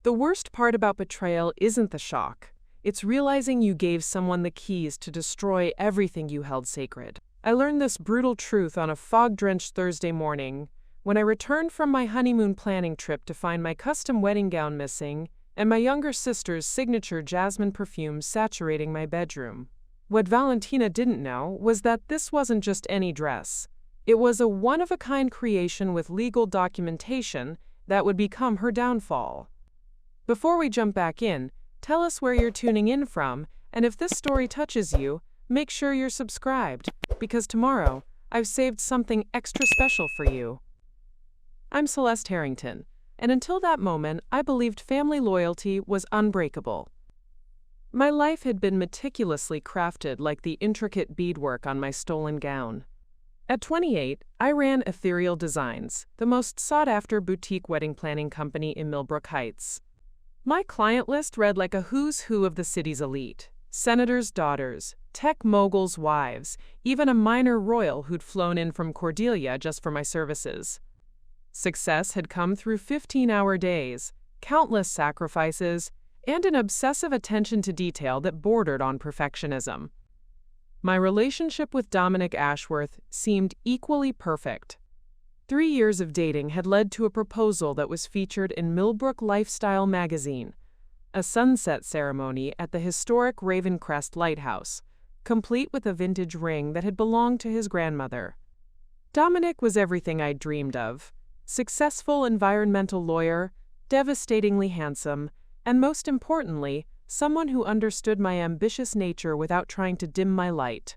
The worst part about betrayal isn't the shock. It's realizing you gave someone the keys to destroy everything you held sacred. I learned this brutal truth on a fog-drenched Thursday morning when I returned from my honeymoon planning trip to find my custom wedding gown missing and my younger sister's signature jasmine perfume saturating my bedroom. What Valentina didn't know was that this wasn't just any dress. It was a one-of-a-kind creation with legal documentation that would become her downfall. Before we jump back in, tell us where you're tuning in from, and if this story touches you, make sure you're subscribed, because tomorrow, I've saved something extra special for you. I'm Celeste Harrington, and until that moment, I believed family loyalty was unbreakable. My life had been meticulously crafted like the intricate beadwork on my stolen gown. At 28, I ran Ethereal Designs, the most sought-after boutique wedding planning company in Millbrook Heights. My client list read like a who's who of the city's elite. Senators' daughters, tech moguls' wives, even a minor royal who'd flown in from Cordelia just for my services. Success had come through 15-hour days, countless sacrifices, and an obsessive attention to detail that bordered on perfectionism. My relationship with Dominic Ashworth seemed equally perfect. 3 years of dating had led to a proposal that was featured in Millbrook Lifestyle magazine, a sunset ceremony at the historic Ravencrest Lighthouse, complete with a vintage ring that had belonged to his grandmother. Dominic was everything I'd dreamed of: successful environmental lawyer, devastatingly handsome, and most importantly, someone who understood my ambitious nature without trying to dim my light.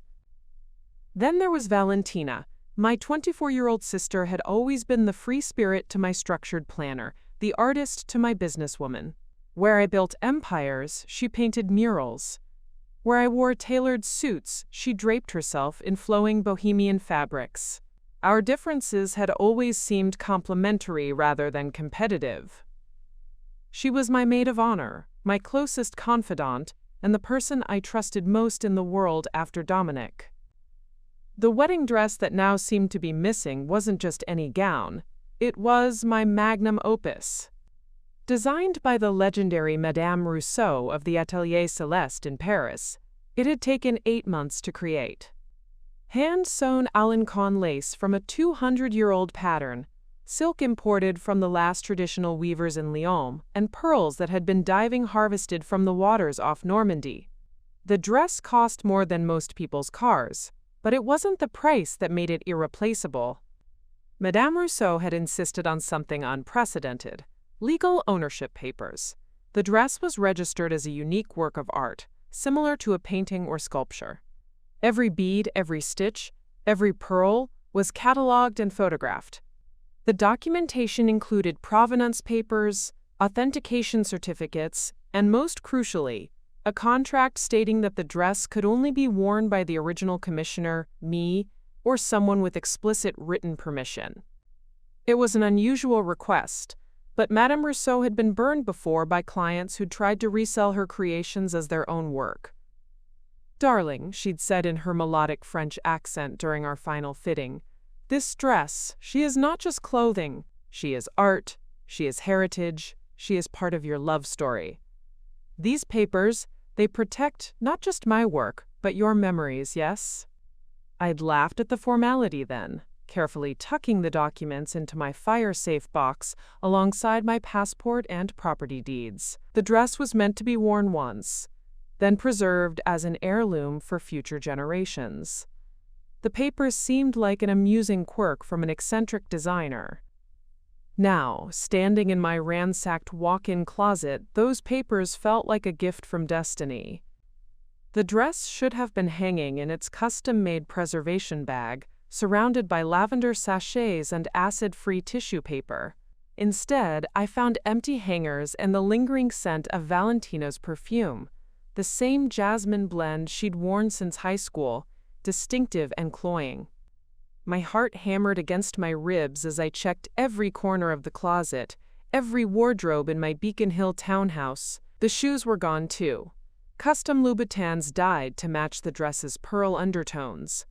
Then there was Valentina. My 24-year-old sister had always been the free spirit to my structured planner, the artist to my businesswoman. Where I built empires, she painted murals. Where I wore tailored suits, she draped herself in flowing bohemian fabrics. Our differences had always seemed complementary rather than competitive. She was my maid of honor, my closest confidant, and the person I trusted most in the world after Dominic. The wedding dress that now seemed to be missing wasn't just any gown. It was my magnum opus. Designed by the legendary Madame Rousseau of the Atelier Celeste in Paris, it had taken 8 months to create. Hand-sewn Alencon lace from a 200-year-old pattern, silk imported from the last traditional weavers in Lyon, and pearls that had been diving harvested from the waters off Normandy. The dress cost more than most people's cars, but it wasn't the price that made it irreplaceable. Madame Rousseau had insisted on something unprecedented: legal ownership papers. The dress was registered as a unique work of art, similar to a painting or sculpture. Every bead, every stitch, every pearl was catalogued and photographed. The documentation included provenance papers, authentication certificates, and most crucially, a contract stating that the dress could only be worn by the original commissioner, me, or someone with explicit written permission. It was an unusual request, but Madame Rousseau had been burned before by clients who'd tried to resell her creations as their own work. "Darling," she'd said in her melodic French accent during our final fitting, "this dress, she is not just clothing. She is art, she is heritage, she is part of your love story. These papers, they protect not just my work, but your memories, yes?" I'd laughed at the formality then, carefully tucking the documents into my fire-safe box alongside my passport and property deeds. The dress was meant to be worn once, then preserved as an heirloom for future generations. The papers seemed like an amusing quirk from an eccentric designer. Now, standing in my ransacked walk-in closet, those papers felt like a gift from destiny. The dress should have been hanging in its custom-made preservation bag, surrounded by lavender sachets and acid-free tissue paper. Instead, I found empty hangers and the lingering scent of Valentina's perfume, the same jasmine blend she'd worn since high school, distinctive and cloying. My heart hammered against my ribs as I checked every corner of the closet, every wardrobe in my Beacon Hill townhouse. The shoes were gone too. Custom Louboutins dyed to match the dress's pearl undertones.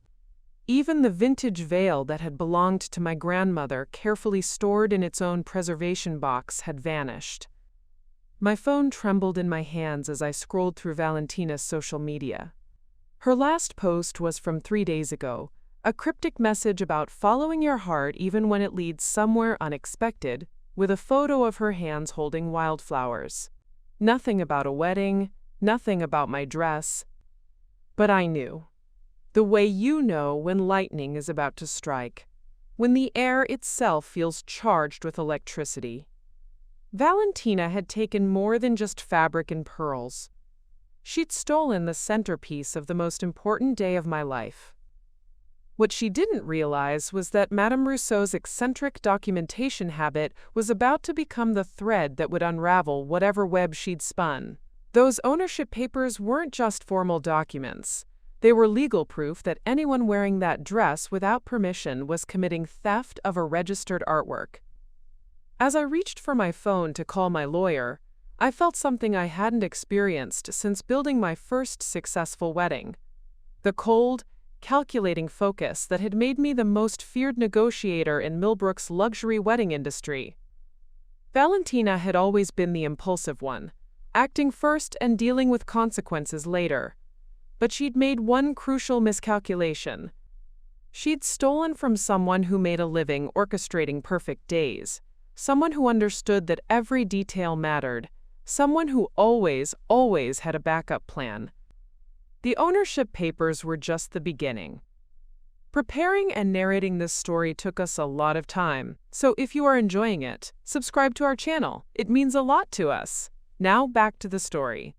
Even the vintage veil that had belonged to my grandmother, carefully stored in its own preservation box, had vanished. My phone trembled in my hands as I scrolled through Valentina's social media. Her last post was from 3 days ago, a cryptic message about following your heart even when it leads somewhere unexpected, with a photo of her hands holding wildflowers. Nothing about a wedding, nothing about my dress. But I knew. The way you know when lightning is about to strike, when the air itself feels charged with electricity. Valentina had taken more than just fabric and pearls. She'd stolen the centerpiece of the most important day of my life. What she didn't realize was that Madame Rousseau's eccentric documentation habit was about to become the thread that would unravel whatever web she'd spun. Those ownership papers weren't just formal documents. They were legal proof that anyone wearing that dress without permission was committing theft of a registered artwork. As I reached for my phone to call my lawyer, I felt something I hadn't experienced since building my first successful wedding. The cold, calculating focus that had made me the most feared negotiator in Millbrook's luxury wedding industry. Valentina had always been the impulsive one, acting first and dealing with consequences later. But she'd made one crucial miscalculation. She'd stolen from someone who made a living orchestrating perfect days, someone who understood that every detail mattered, someone who always had a backup plan. The ownership papers were just the beginning. Preparing and narrating this story took us a lot of time, so if you are enjoying it, subscribe to our channel. It means a lot to us. Now back to the story.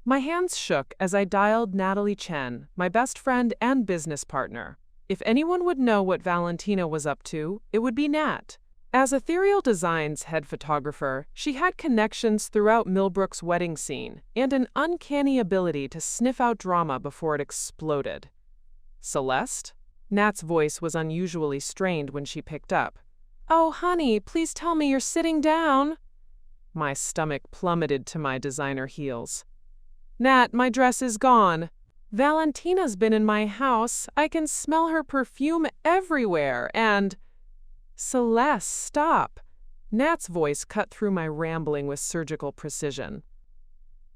My hands shook as I dialed Natalie Chen, my best friend and business partner. If anyone would know what Valentina was up to, it would be Nat. As Ethereal Designs head photographer, she had connections throughout Millbrook's wedding scene and an uncanny ability to sniff out drama before it exploded. Celeste? Nat's voice was unusually strained when she picked up. "Oh, honey, please tell me you're sitting down." My stomach plummeted to my designer heels. "Nat, my dress is gone. Valentina's been in my house. I can smell her perfume everywhere, and—" "Celeste, stop." Nat's voice cut through my rambling with surgical precision.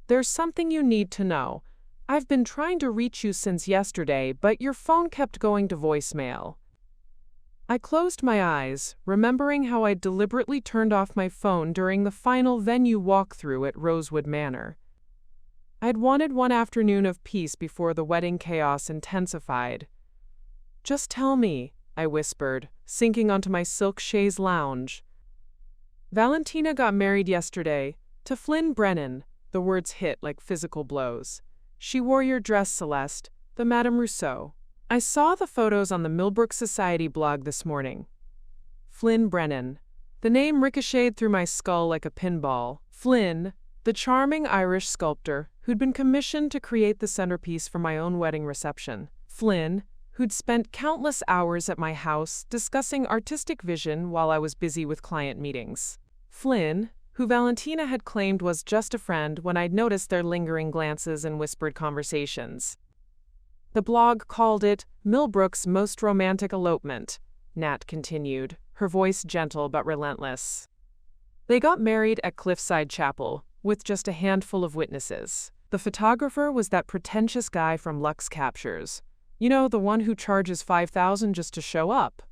"There's something you need to know. I've been trying to reach you since yesterday, but your phone kept going to voicemail." I closed my eyes, remembering how I'd deliberately turned off my phone during the final venue walkthrough at Rosewood Manor. I'd wanted one afternoon of peace before the wedding chaos intensified. "Just tell me," I whispered, sinking onto my silk chaise lounge. "Valentina got married yesterday, to Flynn Brennan." The words hit like physical blows. "She wore your dress, Celeste, the Madame Rousseau. I saw the photos on the Millbrook Society blog this morning." Flynn Brennan. The name ricocheted through my skull like a pinball. Flynn, the charming Irish sculptor who'd been commissioned to create the centerpiece for my own wedding reception. Flynn, who'd spent countless hours at my house discussing artistic vision while I was busy with client meetings. Flynn, who Valentina had claimed was just a friend when I'd noticed their lingering glances and whispered conversations. The blog called it Millbrook's most romantic elopement, Nat continued, her voice gentle but relentless. They got married at Cliffside Chapel, with just a handful of witnesses. The photographer was that pretentious guy from Lux Captures. You know, the one who charges $5,000 just to show up.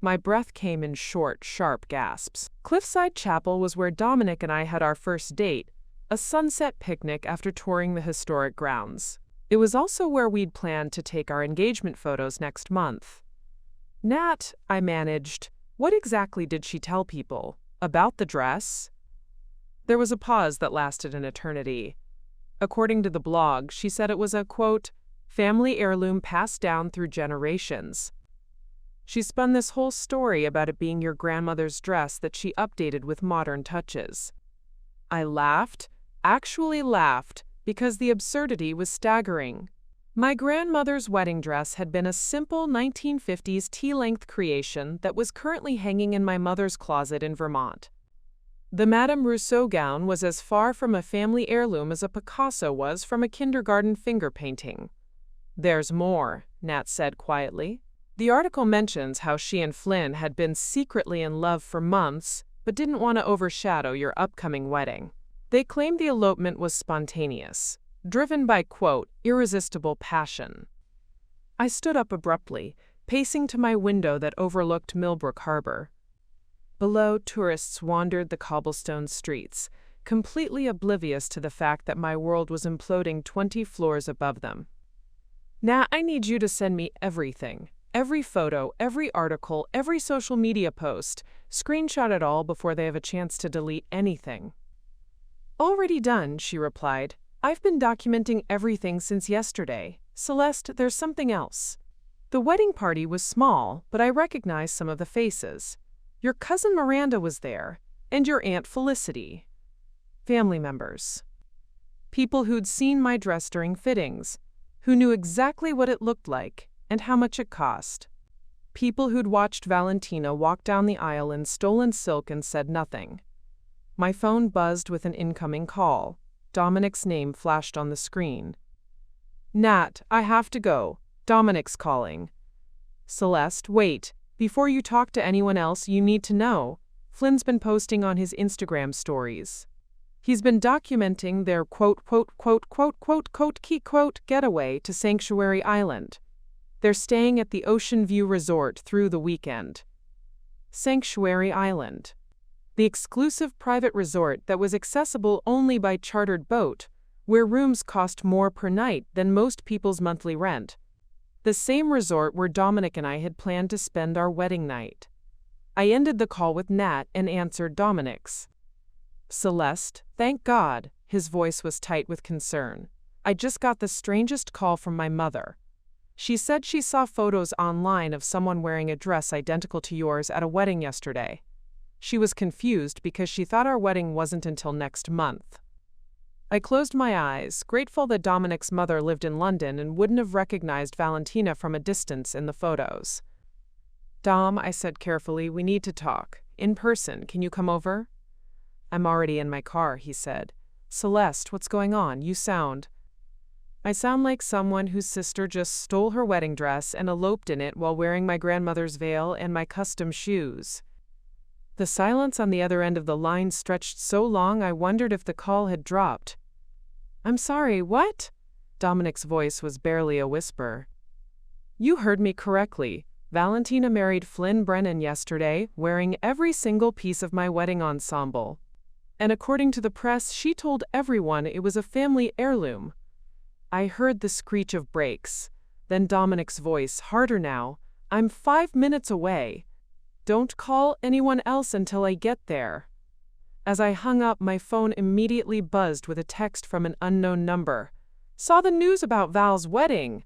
My breath came in short, sharp gasps. Cliffside Chapel was where Dominic and I had our first date, a sunset picnic after touring the historic grounds. It was also where we'd planned to take our engagement photos next month. "Nat," I managed, "what exactly did she tell people? About the dress?" There was a pause that lasted an eternity. According to the blog, she said it was a, quote, family heirloom passed down through generations. She spun this whole story about it being your grandmother's dress that she updated with modern touches. I laughed, actually laughed, because the absurdity was staggering. My grandmother's wedding dress had been a simple 1950s tea-length creation that was currently hanging in my mother's closet in Vermont. The Madame Rousseau gown was as far from a family heirloom as a Picasso was from a kindergarten finger painting. "There's more," Nat said quietly. The article mentions how she and Flynn had been secretly in love for months, but didn't want to overshadow your upcoming wedding. They claimed the elopement was spontaneous, driven by, quote, irresistible passion. I stood up abruptly, pacing to my window that overlooked Millbrook Harbor. Below, tourists wandered the cobblestone streets, completely oblivious to the fact that my world was imploding 20 floors above them. Now I need you to send me everything. Every photo, every article, every social media post. Screenshot it all before they have a chance to delete anything. Already done, she replied. I've been documenting everything since yesterday. Celeste, there's something else. The wedding party was small, but I recognized some of the faces. Your cousin Miranda was there, and your Aunt Felicity. Family members. People who'd seen my dress during fittings, who knew exactly what it looked like and how much it cost. People who'd watched Valentina walk down the aisle in stolen silk and said nothing. My phone buzzed with an incoming call. Dominic's name flashed on the screen. Nat, I have to go. Dominic's calling. Celeste, wait. Before you talk to anyone else, you need to know. Flynn's been posting on his Instagram stories. He's been documenting their key getaway to Sanctuary Island. They're staying at the Ocean View Resort through the weekend. Sanctuary Island. The exclusive private resort that was accessible only by chartered boat, where rooms cost more per night than most people's monthly rent. The same resort where Dominic and I had planned to spend our wedding night. I ended the call with Nat and answered Dominic's. Celeste, thank God, his voice was tight with concern. I just got the strangest call from my mother. She said she saw photos online of someone wearing a dress identical to yours at a wedding yesterday. She was confused because she thought our wedding wasn't until next month. I closed my eyes, grateful that Dominic's mother lived in London and wouldn't have recognized Valentina from a distance in the photos. Dom, I said carefully, we need to talk. In person, can you come over? I'm already in my car, he said. Celeste, what's going on? I sound like someone whose sister just stole her wedding dress and eloped in it while wearing my grandmother's veil and my custom shoes. The silence on the other end of the line stretched so long I wondered if the call had dropped. I'm sorry, what? Dominic's voice was barely a whisper. You heard me correctly. Valentina married Flynn Brennan yesterday, wearing every single piece of my wedding ensemble. And according to the press, she told everyone it was a family heirloom. I heard the screech of brakes. Then Dominic's voice, harder now. I'm 5 minutes away. Don't call anyone else until I get there. As I hung up, my phone immediately buzzed with a text from an unknown number. Saw the news about Val's wedding.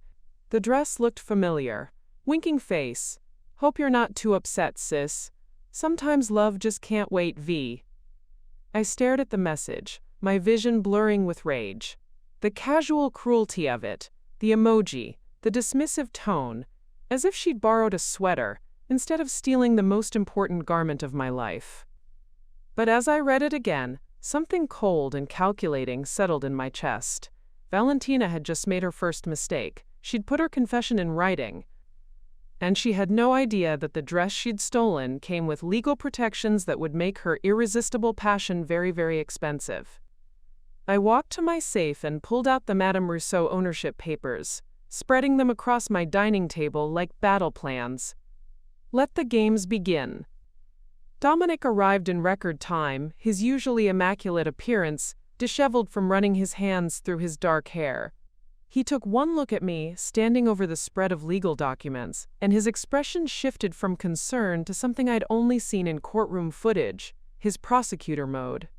The dress looked familiar. Winking face. Hope you're not too upset, sis. Sometimes love just can't wait, V. I stared at the message, my vision blurring with rage. The casual cruelty of it, the emoji, the dismissive tone, as if she'd borrowed a sweater instead of stealing the most important garment of my life. But as I read it again, something cold and calculating settled in my chest. Valentina had just made her first mistake. She'd put her confession in writing. And she had no idea that the dress she'd stolen came with legal protections that would make her irresistible passion very, very expensive. I walked to my safe and pulled out the Madame Rousseau ownership papers, spreading them across my dining table like battle plans. Let the games begin. Dominic arrived in record time, his usually immaculate appearance disheveled from running his hands through his dark hair. He took one look at me, standing over the spread of legal documents, and his expression shifted from concern to something I'd only seen in courtroom footage, his prosecutor mode.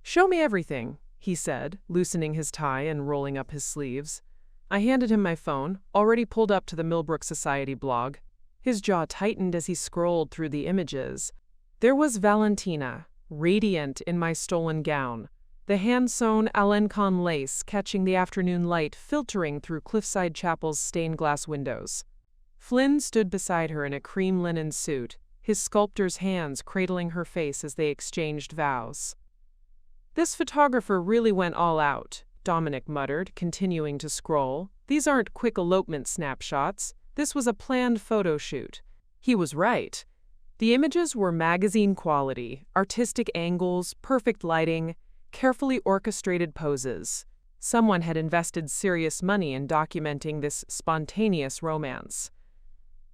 Show me everything, he said, loosening his tie and rolling up his sleeves. I handed him my phone, already pulled up to the Millbrook Society blog. His jaw tightened as he scrolled through the images. There was Valentina, radiant in my stolen gown, the hand-sewn Alencon lace catching the afternoon light filtering through Cliffside Chapel's stained glass windows. Flynn stood beside her in a cream linen suit, his sculptor's hands cradling her face as they exchanged vows. This photographer really went all out, Dominic muttered, continuing to scroll. These aren't quick elopement snapshots. This was a planned photo shoot. He was right. The images were magazine quality, artistic angles, perfect lighting, carefully orchestrated poses. Someone had invested serious money in documenting this spontaneous romance.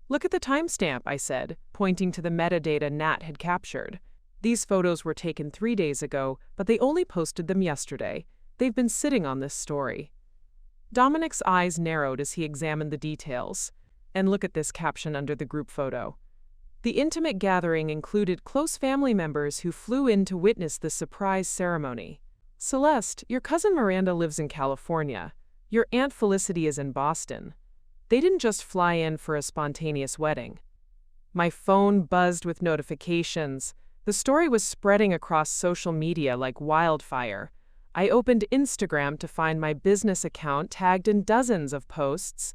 "Look at the timestamp," I said, pointing to the metadata Nat had captured. "These photos were taken 3 days ago, but they only posted them yesterday. They've been sitting on this story." Dominic's eyes narrowed as he examined the details. "And look at this caption under the group photo. The intimate gathering included close family members who flew in to witness the surprise ceremony. Celeste, your cousin Miranda lives in California. Your Aunt Felicity is in Boston. They didn't just fly in for a spontaneous wedding." My phone buzzed with notifications. The story was spreading across social media like wildfire. I opened Instagram to find my business account tagged in dozens of posts.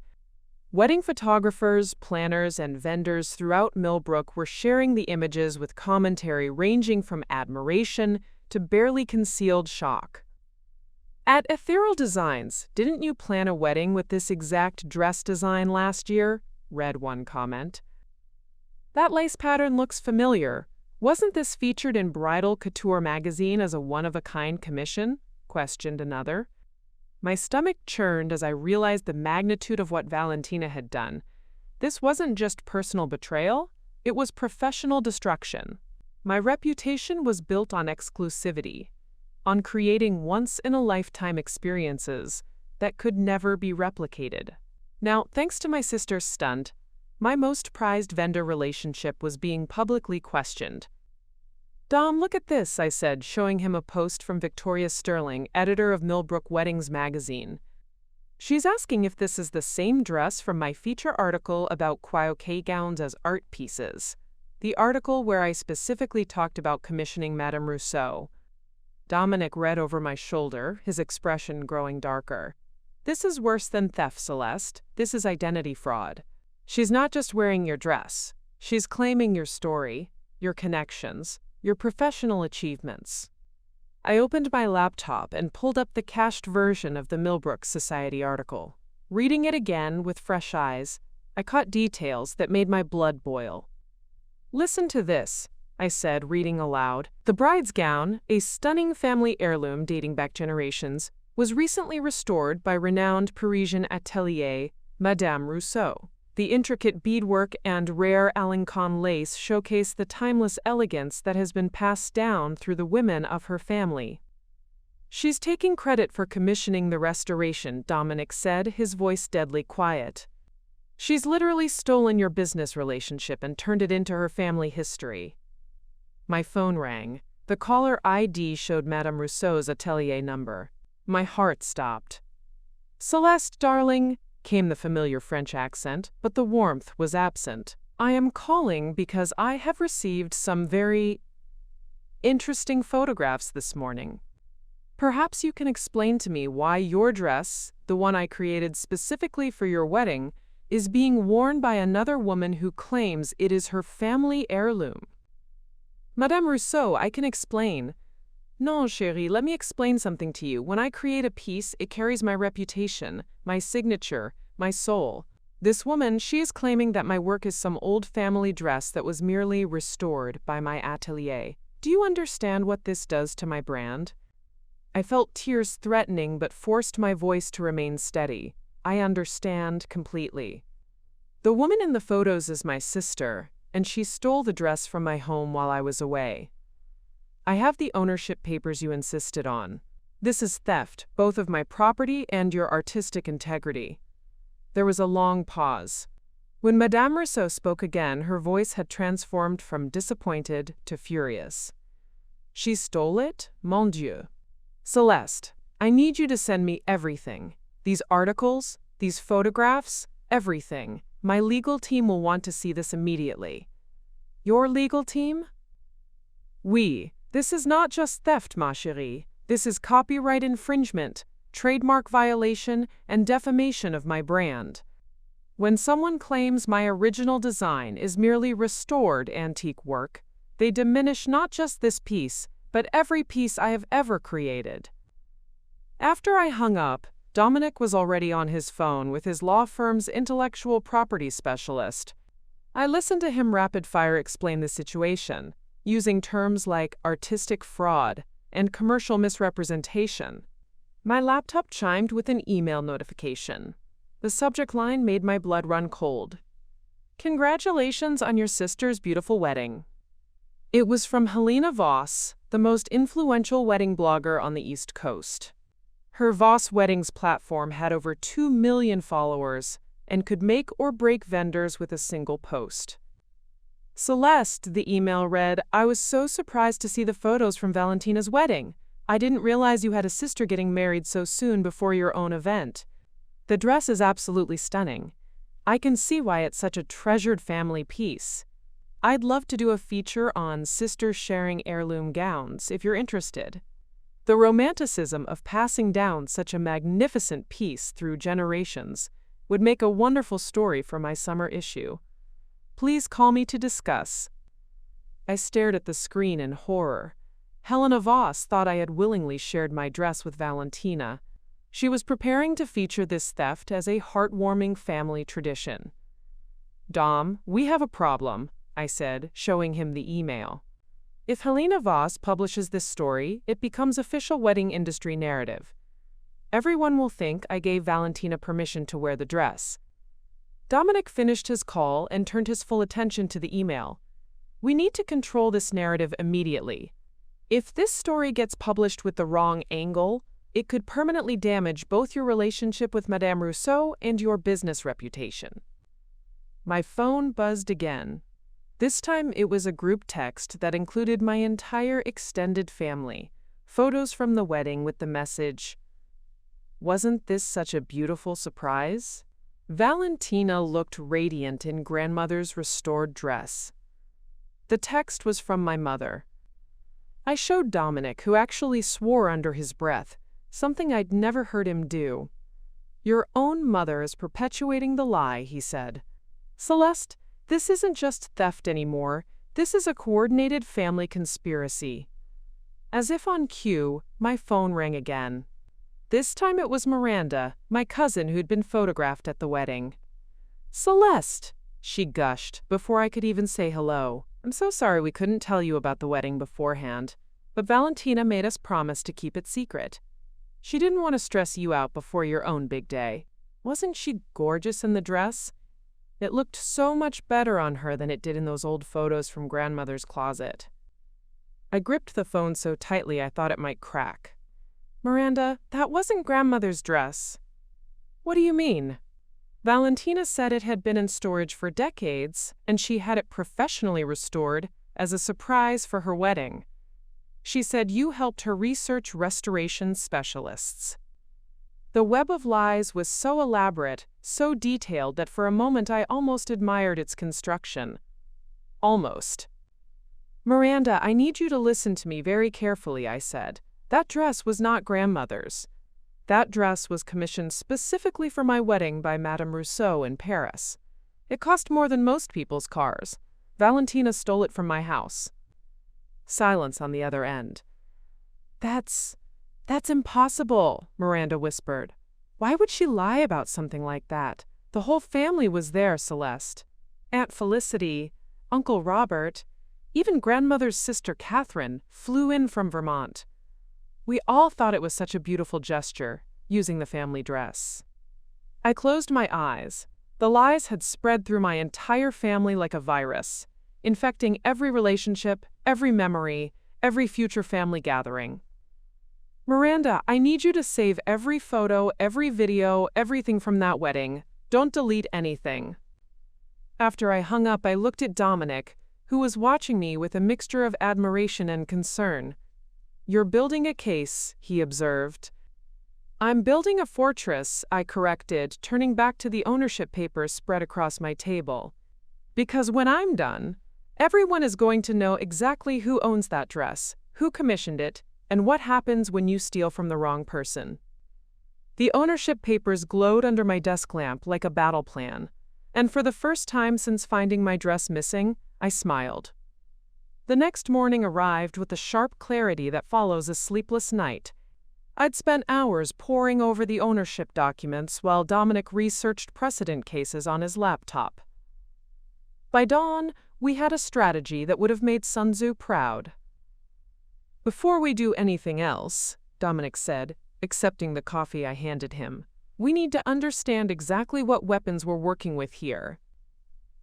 Wedding photographers, planners, and vendors throughout Millbrook were sharing the images with commentary ranging from admiration to barely concealed shock. "At Ethereal Designs, didn't you plan a wedding with this exact dress design last year?" read one comment. "That lace pattern looks familiar. Wasn't this featured in Bridal Couture magazine as a one-of-a-kind commission?" questioned another. My stomach churned as I realized the magnitude of what Valentina had done. This wasn't just personal betrayal, it was professional destruction. My reputation was built on exclusivity, on creating once-in-a-lifetime experiences that could never be replicated. Now, thanks to my sister's stunt, my most prized vendor relationship was being publicly questioned. "Dom, look at this," I said, showing him a post from Victoria Sterling, editor of Millbrook Weddings magazine. "She's asking if this is the same dress from my feature article about Kyokai gowns as art pieces. The article where I specifically talked about commissioning Madame Rousseau." Dominic read over my shoulder, his expression growing darker. "This is worse than theft, Celeste. This is identity fraud. She's not just wearing your dress. She's claiming your story, your connections, your professional achievements." I opened my laptop and pulled up the cached version of the Millbrook Society article. Reading it again with fresh eyes, I caught details that made my blood boil. "Listen to this," I said, reading aloud. "The bride's gown, a stunning family heirloom dating back generations, was recently restored by renowned Parisian atelier Madame Rousseau. The intricate beadwork and rare Alencon lace showcase the timeless elegance that has been passed down through the women of her family." "She's taking credit for commissioning the restoration," Dominic said, his voice deadly quiet. "She's literally stolen your business relationship and turned it into her family history." My phone rang. The caller ID showed Madame Rousseau's atelier number. My heart stopped. "Celeste, darling," came the familiar French accent, but the warmth was absent. "I am calling because I have received some very interesting photographs this morning. Perhaps you can explain to me why your dress, the one I created specifically for your wedding, is being worn by another woman who claims it is her family heirloom." "Madame Rousseau, I can explain." "Non, chérie, let me explain something to you. When I create a piece, it carries my reputation, my signature, my soul. This woman, she is claiming that my work is some old family dress that was merely restored by my atelier. Do you understand what this does to my brand?" I felt tears threatening but forced my voice to remain steady. "I understand completely. The woman in the photos is my sister, and she stole the dress from my home while I was away. I have the ownership papers you insisted on. This is theft, both of my property and your artistic integrity." There was a long pause. When Madame Rousseau spoke again, her voice had transformed from disappointed to furious. "She stole it? Mon Dieu. Celeste, I need you to send me everything. These articles, these photographs, everything. My legal team will want to see this immediately." "Your legal team?" "Oui. This is not just theft, ma chérie. This is copyright infringement, trademark violation, and defamation of my brand. When someone claims my original design is merely restored antique work, they diminish not just this piece, but every piece I have ever created." After I hung up, Dominic was already on his phone with his law firm's intellectual property specialist. I listened to him rapid-fire explain the situation, using terms like artistic fraud, and commercial misrepresentation. My laptop chimed with an email notification. The subject line made my blood run cold. "Congratulations on your sister's beautiful wedding." It was from Helena Voss, the most influential wedding blogger on the East Coast. Her Voss Weddings platform had over 2 million followers and could make or break vendors with a single post. "Celeste," the email read, "I was so surprised to see the photos from Valentina's wedding. I didn't realize you had a sister getting married so soon before your own event. The dress is absolutely stunning. I can see why it's such a treasured family piece. I'd love to do a feature on sisters sharing heirloom gowns if you're interested. The romanticism of passing down such a magnificent piece through generations would make a wonderful story for my summer issue. Please call me to discuss." I stared at the screen in horror. Helena Voss thought I had willingly shared my dress with Valentina. She was preparing to feature this theft as a heartwarming family tradition. "Dom, we have a problem," I said, showing him the email. "If Helena Voss publishes this story, it becomes official wedding industry narrative. Everyone will think I gave Valentina permission to wear the dress." Dominic finished his call and turned his full attention to the email. "We need to control this narrative immediately. If this story gets published with the wrong angle, it could permanently damage both your relationship with Madame Rousseau and your business reputation." My phone buzzed again. This time it was a group text that included my entire extended family, photos from the wedding with the message, "Wasn't this such a beautiful surprise?" Valentina looked radiant in grandmother's restored dress. The text was from my mother. I showed Dominic, who actually swore under his breath, something I'd never heard him do. "Your own mother is perpetuating the lie," he said. "Celeste, this isn't just theft anymore. This is a coordinated family conspiracy." As if on cue, my phone rang again. This time it was Miranda, my cousin who'd been photographed at the wedding. "Celeste," she gushed before I could even say hello. "I'm so sorry we couldn't tell you about the wedding beforehand, but Valentina made us promise to keep it secret. She didn't want to stress you out before your own big day. Wasn't she gorgeous in the dress? It looked so much better on her than it did in those old photos from grandmother's closet." I gripped the phone so tightly I thought it might crack. "Miranda, that wasn't grandmother's dress." "What do you mean?" "Valentina said it had been in storage for decades, and she had it professionally restored as a surprise for her wedding. She said you helped her research restoration specialists." The web of lies was so elaborate, so detailed that for a moment I almost admired its construction. Almost. "Miranda, I need you to listen to me very carefully," I said. "That dress was not grandmother's. That dress was commissioned specifically for my wedding by Madame Rousseau in Paris. It cost more than most people's cars. Valentina stole it from my house." Silence on the other end. That's impossible," Miranda whispered. "Why would she lie about something like that? The whole family was there, Celeste. Aunt Felicity, Uncle Robert, even grandmother's sister Catherine flew in from Vermont. We all thought it was such a beautiful gesture, using the family dress." I closed my eyes. The lies had spread through my entire family like a virus, infecting every relationship, every memory, every future family gathering. "Miranda, I need you to save every photo, every video, everything from that wedding. Don't delete anything." After I hung up, I looked at Dominic, who was watching me with a mixture of admiration and concern. "You're building a case," he observed. "I'm building a fortress," I corrected, turning back to the ownership papers spread across my table. "Because when I'm done, everyone is going to know exactly who owns that dress, who commissioned it, and what happens when you steal from the wrong person." The ownership papers glowed under my desk lamp like a battle plan, and for the first time since finding my dress missing, I smiled. The next morning arrived with the sharp clarity that follows a sleepless night. I'd spent hours poring over the ownership documents while Dominic researched precedent cases on his laptop. By dawn, we had a strategy that would have made Sun Tzu proud. Before we do anything else, Dominic said, accepting the coffee I handed him, we need to understand exactly what weapons we're working with here.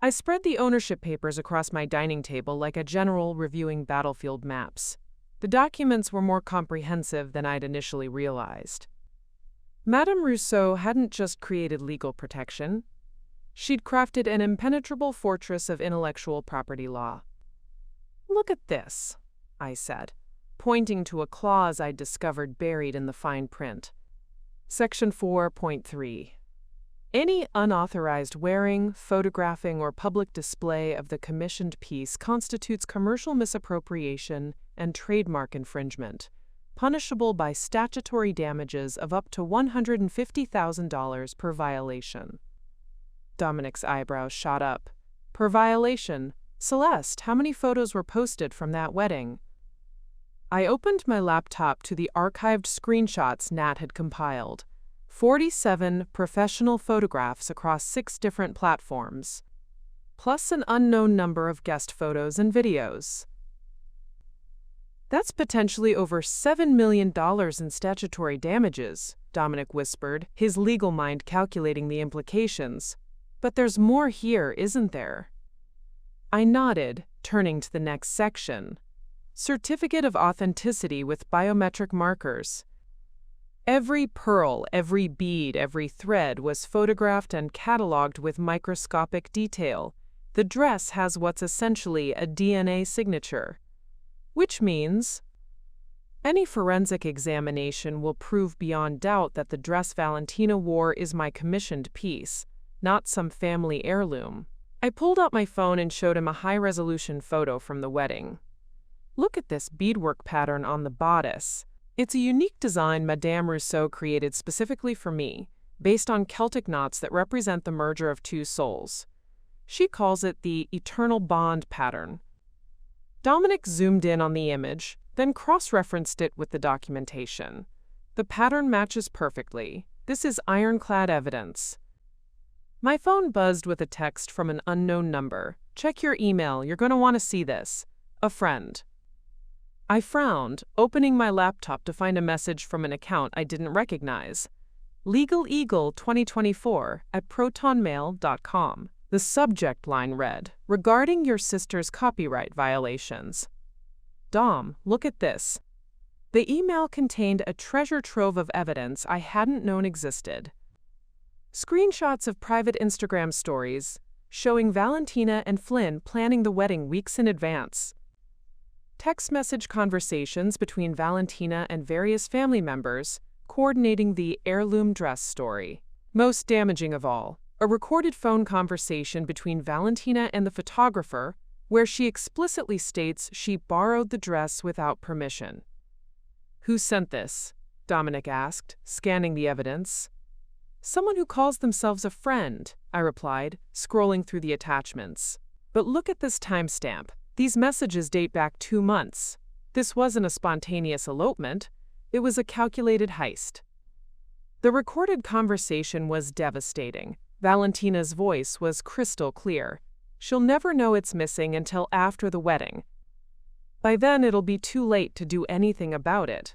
I spread the ownership papers across my dining table like a general reviewing battlefield maps. The documents were more comprehensive than I'd initially realized. Madame Rousseau hadn't just created legal protection. She'd crafted an impenetrable fortress of intellectual property law. Look at this, I said, pointing to a clause I'd discovered buried in the fine print. Section 4.3. Any unauthorized wearing, photographing, or public display of the commissioned piece constitutes commercial misappropriation and trademark infringement, punishable by statutory damages of up to $150,000 per violation. Dominic's eyebrows shot up. Per violation? Celeste, how many photos were posted from that wedding? I opened my laptop to the archived screenshots Nat had compiled. 47 professional photographs across 6 different platforms, plus an unknown number of guest photos and videos. That's potentially over $7 million in statutory damages, Dominic whispered, his legal mind calculating the implications. But there's more here, isn't there? I nodded, turning to the next section. Certificate of authenticity with biometric markers. Every pearl, every bead, every thread was photographed and cataloged with microscopic detail. The dress has what's essentially a DNA signature. Which means any forensic examination will prove beyond doubt that the dress Valentina wore is my commissioned piece, not some family heirloom. I pulled out my phone and showed him a high-resolution photo from the wedding. Look at this beadwork pattern on the bodice. It's a unique design Madame Rousseau created specifically for me, based on Celtic knots that represent the merger of 2 souls. She calls it the eternal bond pattern. Dominic zoomed in on the image, then cross-referenced it with the documentation. The pattern matches perfectly. This is ironclad evidence. My phone buzzed with a text from an unknown number. Check your email, you're going to want to see this. A friend. I frowned, opening my laptop to find a message from an account I didn't recognize. Legal Eagle 2024 at protonmail.com. The subject line read, regarding your sister's copyright violations. Dom, look at this. The email contained a treasure trove of evidence I hadn't known existed. Screenshots of private Instagram stories showing Valentina and Flynn planning the wedding weeks in advance. Text message conversations between Valentina and various family members coordinating the heirloom dress story. Most damaging of all, a recorded phone conversation between Valentina and the photographer where she explicitly states she borrowed the dress without permission. Who sent this? Dominic asked, scanning the evidence. Someone who calls themselves a friend, I replied, scrolling through the attachments. But look at this timestamp. These messages date back 2 months. This wasn't a spontaneous elopement. It was a calculated heist. The recorded conversation was devastating. Valentina's voice was crystal clear. She'll never know it's missing until after the wedding. By then, it'll be too late to do anything about it.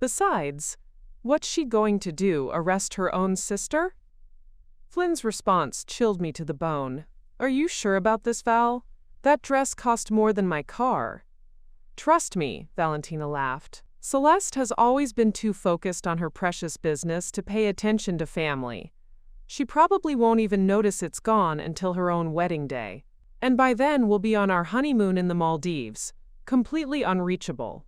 Besides, what's she going to do, arrest her own sister? Flynn's response chilled me to the bone. Are you sure about this, Val? That dress cost more than my car. Trust me, Valentina laughed. Celeste has always been too focused on her precious business to pay attention to family. She probably won't even notice it's gone until her own wedding day. And by then we'll be on our honeymoon in the Maldives, completely unreachable.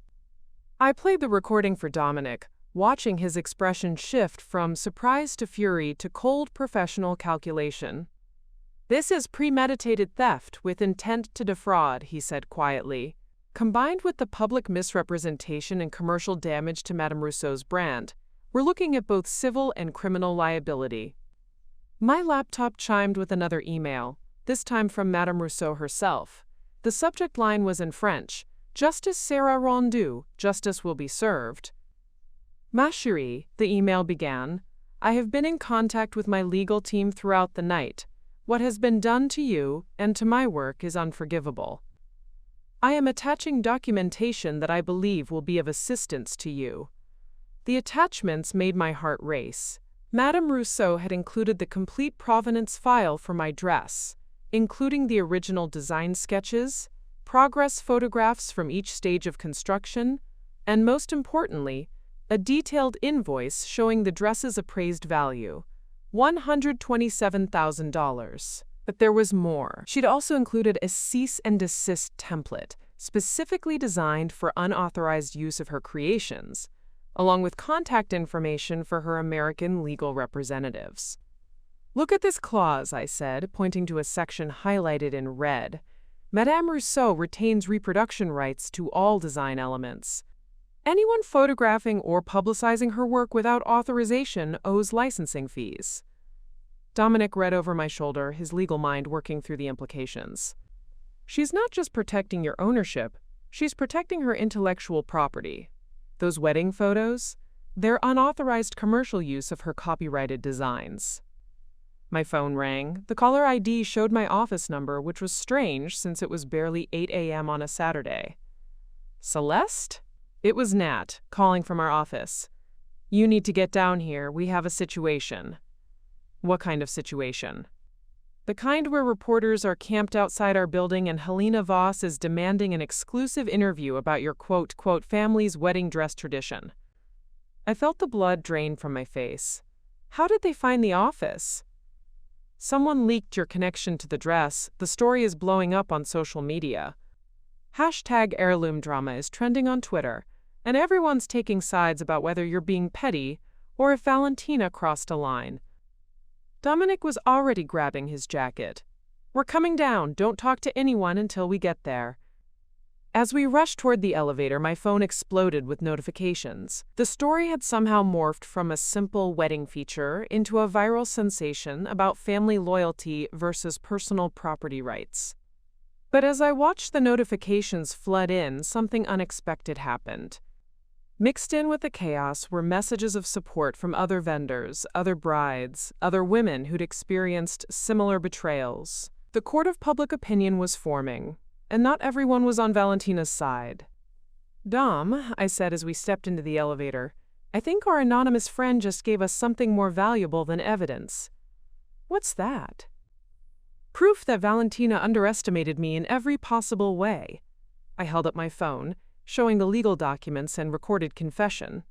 I played the recording for Dominic, watching his expression shift from surprise to fury to cold professional calculation. This is premeditated theft with intent to defraud, he said quietly. Combined with the public misrepresentation and commercial damage to Madame Rousseau's brand, we're looking at both civil and criminal liability. My laptop chimed with another email, this time from Madame Rousseau herself. The subject line was in French. Justice sera rendue, justice will be served. Ma chérie, the email began, I have been in contact with my legal team throughout the night. What has been done to you and to my work is unforgivable. I am attaching documentation that I believe will be of assistance to you. The attachments made my heart race. Madame Rousseau had included the complete provenance file for my dress, including the original design sketches, progress photographs from each stage of construction, and most importantly, a detailed invoice showing the dress's appraised value, $127,000. But there was more. She'd also included a cease and desist template, specifically designed for unauthorized use of her creations, along with contact information for her American legal representatives. Look at this clause, I said, pointing to a section highlighted in red. Madame Rousseau retains reproduction rights to all design elements. Anyone photographing or publicizing her work without authorization owes licensing fees. Dominic read over my shoulder, his legal mind working through the implications. She's not just protecting your ownership, she's protecting her intellectual property. Those wedding photos, they're unauthorized commercial use of her copyrighted designs. My phone rang. The caller ID showed my office number, which was strange since it was barely 8 a.m. on a Saturday. Celeste? It was Nat, calling from our office. You need to get down here. We have a situation. What kind of situation? The kind where reporters are camped outside our building and Helena Voss is demanding an exclusive interview about your quote, family's wedding dress tradition. I felt the blood drain from my face. How did they find the office? Someone leaked your connection to the dress. The story is blowing up on social media. #heirloom drama is trending on Twitter, and everyone's taking sides about whether you're being petty or if Valentina crossed a line. Dominic was already grabbing his jacket. We're coming down. Don't talk to anyone until we get there. As we rushed toward the elevator, my phone exploded with notifications. The story had somehow morphed from a simple wedding feature into a viral sensation about family loyalty versus personal property rights. But as I watched the notifications flood in, something unexpected happened. Mixed in with the chaos were messages of support from other vendors, other brides, other women who'd experienced similar betrayals. The court of public opinion was forming, and not everyone was on Valentina's side. Dom, I said as we stepped into the elevator, I think our anonymous friend just gave us something more valuable than evidence. What's that? Proof that Valentina underestimated me in every possible way. I held up my phone, showing the legal documents and recorded confession.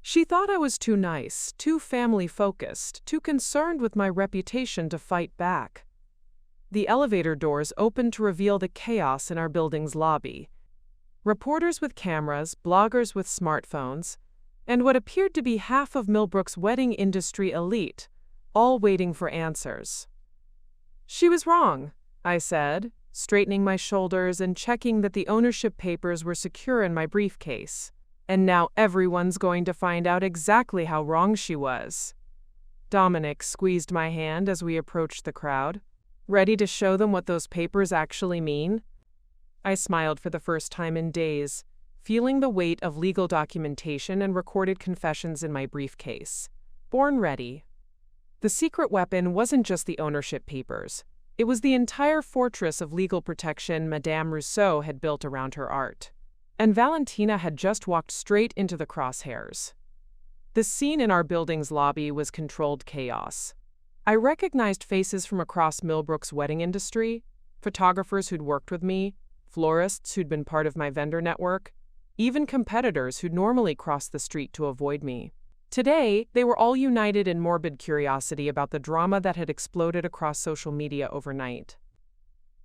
She thought I was too nice, too family-focused, too concerned with my reputation to fight back. The elevator doors opened to reveal the chaos in our building's lobby. Reporters with cameras, bloggers with smartphones, and what appeared to be half of Millbrook's wedding industry elite, all waiting for answers. She was wrong, I said, straightening my shoulders and checking that the ownership papers were secure in my briefcase. And now everyone's going to find out exactly how wrong she was. Dominic squeezed my hand as we approached the crowd. Ready to show them what those papers actually mean? I smiled for the first time in days, feeling the weight of legal documentation and recorded confessions in my briefcase. Born ready. The secret weapon wasn't just the ownership papers. It was the entire fortress of legal protection Madame Rousseau had built around her art. And Valentina had just walked straight into the crosshairs. The scene in our building's lobby was controlled chaos. I recognized faces from across Millbrook's wedding industry, photographers who'd worked with me, florists who'd been part of my vendor network, even competitors who'd normally cross the street to avoid me. Today, they were all united in morbid curiosity about the drama that had exploded across social media overnight.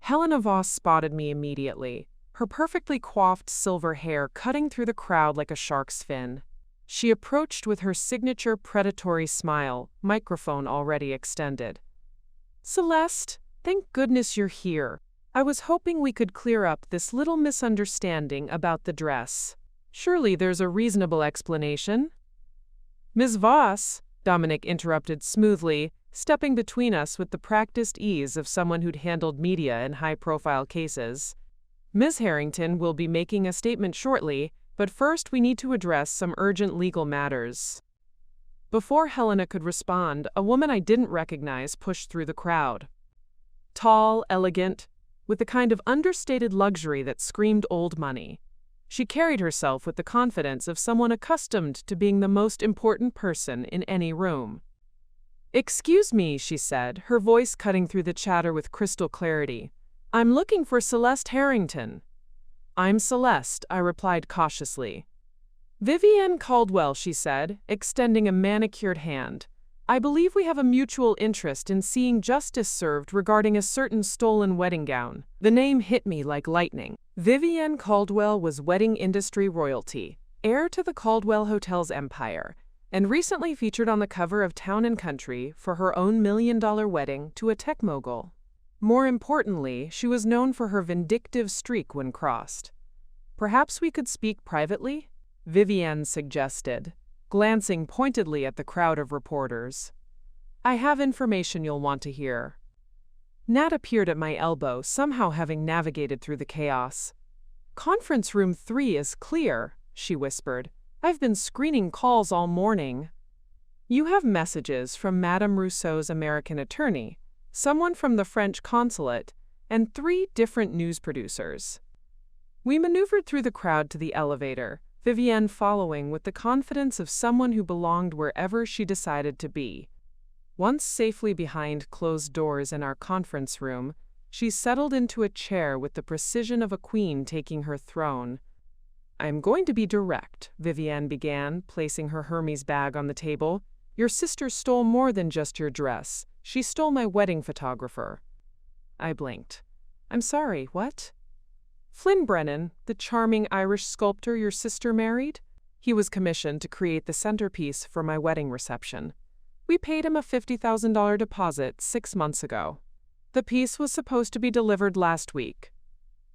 Helena Voss spotted me immediately, her perfectly coiffed silver hair cutting through the crowd like a shark's fin. She approached with her signature predatory smile, microphone already extended. Celeste, thank goodness you're here. I was hoping we could clear up this little misunderstanding about the dress. Surely there's a reasonable explanation? Ms. Voss, Dominic interrupted smoothly, stepping between us with the practiced ease of someone who'd handled media in high-profile cases. Ms. Harrington will be making a statement shortly, but first we need to address some urgent legal matters. Before Helena could respond, a woman I didn't recognize pushed through the crowd. Tall, elegant, with the kind of understated luxury that screamed old money. She carried herself with the confidence of someone accustomed to being the most important person in any room. "Excuse me," she said, her voice cutting through the chatter with crystal clarity. "I'm looking for Celeste Harrington." "I'm Celeste," I replied cautiously. "Vivienne Caldwell," she said, extending a manicured hand. "I believe we have a mutual interest in seeing justice served regarding a certain stolen wedding gown." The name hit me like lightning. Vivienne Caldwell was wedding industry royalty, heir to the Caldwell Hotel's empire, and recently featured on the cover of Town & Country for her own $1 million wedding to a tech mogul. More importantly, she was known for her vindictive streak when crossed. "Perhaps we could speak privately?" Vivienne suggested, glancing pointedly at the crowd of reporters. "I have information you'll want to hear." Nat appeared at my elbow, somehow having navigated through the chaos. "Conference room 3 is clear," she whispered. "I've been screening calls all morning." "You have messages from Madame Rousseau's American attorney, someone from the French consulate, and 3 different news producers." We maneuvered through the crowd to the elevator, Vivienne following with the confidence of someone who belonged wherever she decided to be. Once safely behind closed doors in our conference room, she settled into a chair with the precision of a queen taking her throne. "I'm going to be direct," Vivienne began, placing her Hermes bag on the table. "Your sister stole more than just your dress. She stole my wedding photographer." I blinked. "I'm sorry, what?" "Flynn Brennan, the charming Irish sculptor your sister married. He was commissioned to create the centerpiece for my wedding reception. We paid him a $50,000 deposit 6 months ago. The piece was supposed to be delivered last week."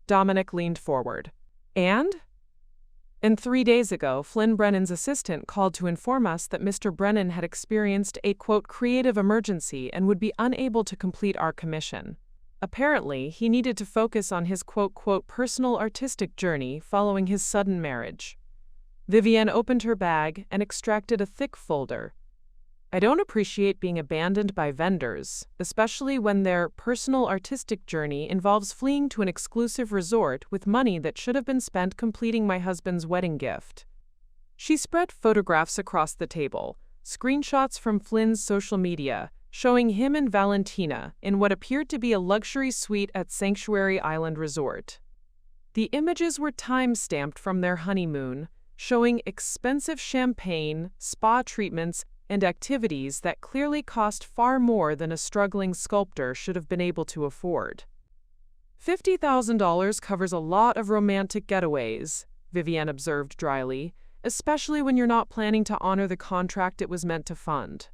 Dominic leaned forward. "And 3 days ago, Flynn Brennan's assistant called to inform us that Mr. Brennan had experienced a, quote, creative emergency and would be unable to complete our commission. Apparently, he needed to focus on his, quote, personal artistic journey following his sudden marriage." Vivienne opened her bag and extracted a thick folder. "I don't appreciate being abandoned by vendors, especially when their personal artistic journey involves fleeing to an exclusive resort with money that should have been spent completing my husband's wedding gift." She spread photographs across the table, screenshots from Flynn's social media, showing him and Valentina in what appeared to be a luxury suite at Sanctuary Island Resort. The images were time-stamped from their honeymoon, showing expensive champagne, spa treatments, and activities that clearly cost far more than a struggling sculptor should have been able to afford. $50,000 covers a lot of romantic getaways, Vivienne observed dryly, especially when you're not planning to honor the contract it was meant to fund.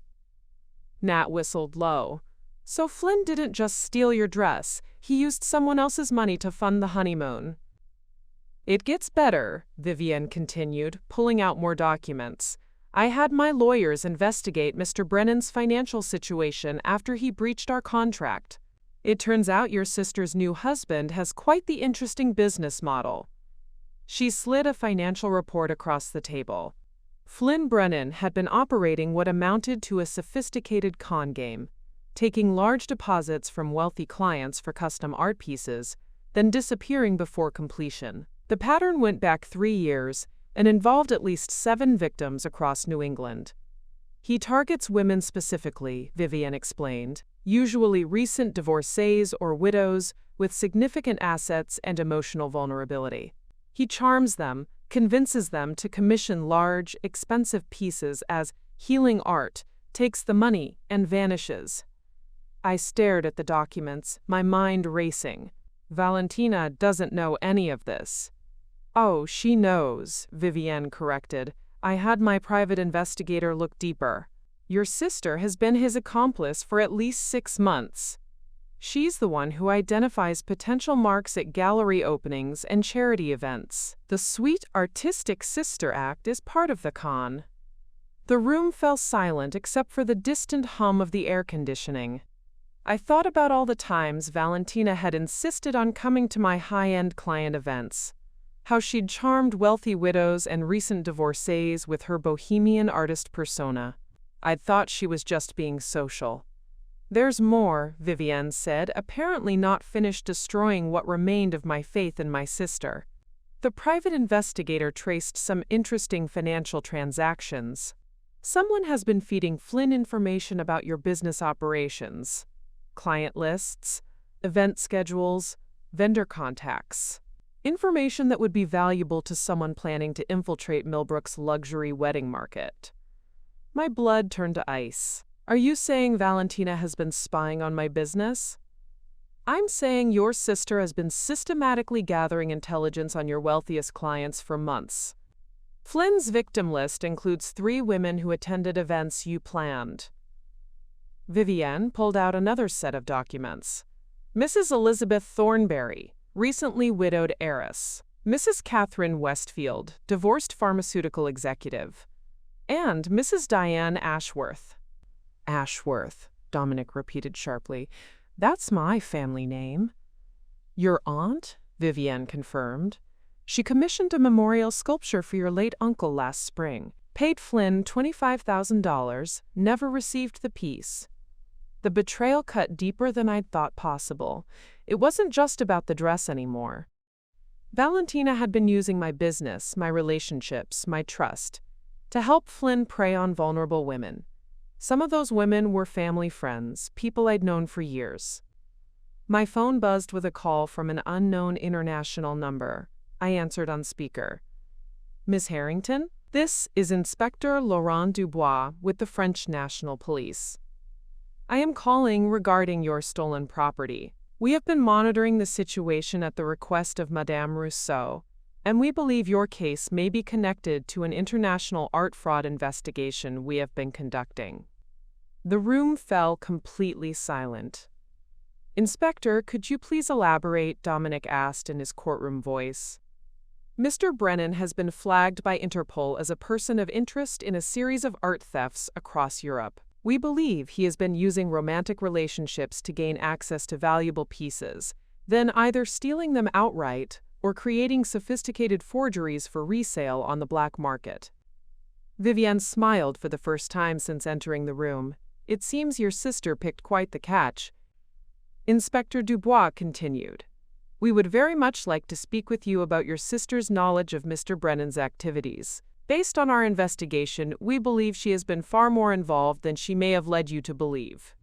Nat whistled low. "So Flynn didn't just steal your dress, he used someone else's money to fund the honeymoon." "It gets better," Vivienne continued, pulling out more documents. "I had my lawyers investigate Mr. Brennan's financial situation after he breached our contract. It turns out your sister's new husband has quite the interesting business model." She slid a financial report across the table. Flynn Brennan had been operating what amounted to a sophisticated con game, taking large deposits from wealthy clients for custom art pieces, then disappearing before completion. The pattern went back 3 years and involved at least 7 victims across New England. "He targets women specifically," Vivienne explained, "usually recent divorcees or widows with significant assets and emotional vulnerability. He charms them, convinces them to commission large, expensive pieces as healing art, takes the money, and vanishes." I stared at the documents, my mind racing. Valentina doesn't know any of this. "Oh, she knows," Vivienne corrected. "I had my private investigator look deeper. Your sister has been his accomplice for at least 6 months. She's the one who identifies potential marks at gallery openings and charity events. The sweet artistic sister act is part of the con." The room fell silent except for the distant hum of the air conditioning. I thought about all the times Valentina had insisted on coming to my high-end client events, how she'd charmed wealthy widows and recent divorcees with her bohemian artist persona. I'd thought she was just being social. "There's more," Vivienne said, apparently not finished destroying what remained of my faith in my sister. The private investigator traced some interesting financial transactions. Someone has been feeding Flynn information about your business operations, client lists, event schedules, vendor contacts. Information that would be valuable to someone planning to infiltrate Millbrook's luxury wedding market. My blood turned to ice. "Are you saying Valentina has been spying on my business?" "I'm saying your sister has been systematically gathering intelligence on your wealthiest clients for months. Flynn's victim list includes 3 women who attended events you planned." Vivienne pulled out another set of documents. Mrs. Elizabeth Thornberry, recently widowed heiress. Mrs. Catherine Westfield, divorced pharmaceutical executive. And Mrs. Diane Ashworth. "Ashworth," Dominic repeated sharply. "That's my family name." "Your aunt?" Vivienne confirmed. "She commissioned a memorial sculpture for your late uncle last spring, paid Flynn $25,000, never received the piece." The betrayal cut deeper than I'd thought possible. It wasn't just about the dress anymore. Valentina had been using my business, my relationships, my trust, to help Flynn prey on vulnerable women. Some of those women were family friends, people I'd known for years. My phone buzzed with a call from an unknown international number. I answered on speaker. "Miss Harrington? This is Inspector Laurent Dubois with the French National Police. I am calling regarding your stolen property. We have been monitoring the situation at the request of Madame Rousseau, and we believe your case may be connected to an international art fraud investigation we have been conducting." The room fell completely silent. "Inspector, could you please elaborate?" Dominic asked in his courtroom voice. "Mr. Brennan has been flagged by Interpol as a person of interest in a series of art thefts across Europe. We believe he has been using romantic relationships to gain access to valuable pieces, then either stealing them outright or creating sophisticated forgeries for resale on the black market." Vivienne smiled for the first time since entering the room. "It seems your sister picked quite the catch." Inspector Dubois continued. "We would very much like to speak with you about your sister's knowledge of Mr. Brennan's activities. Based on our investigation, we believe she has been far more involved than she may have led you to believe."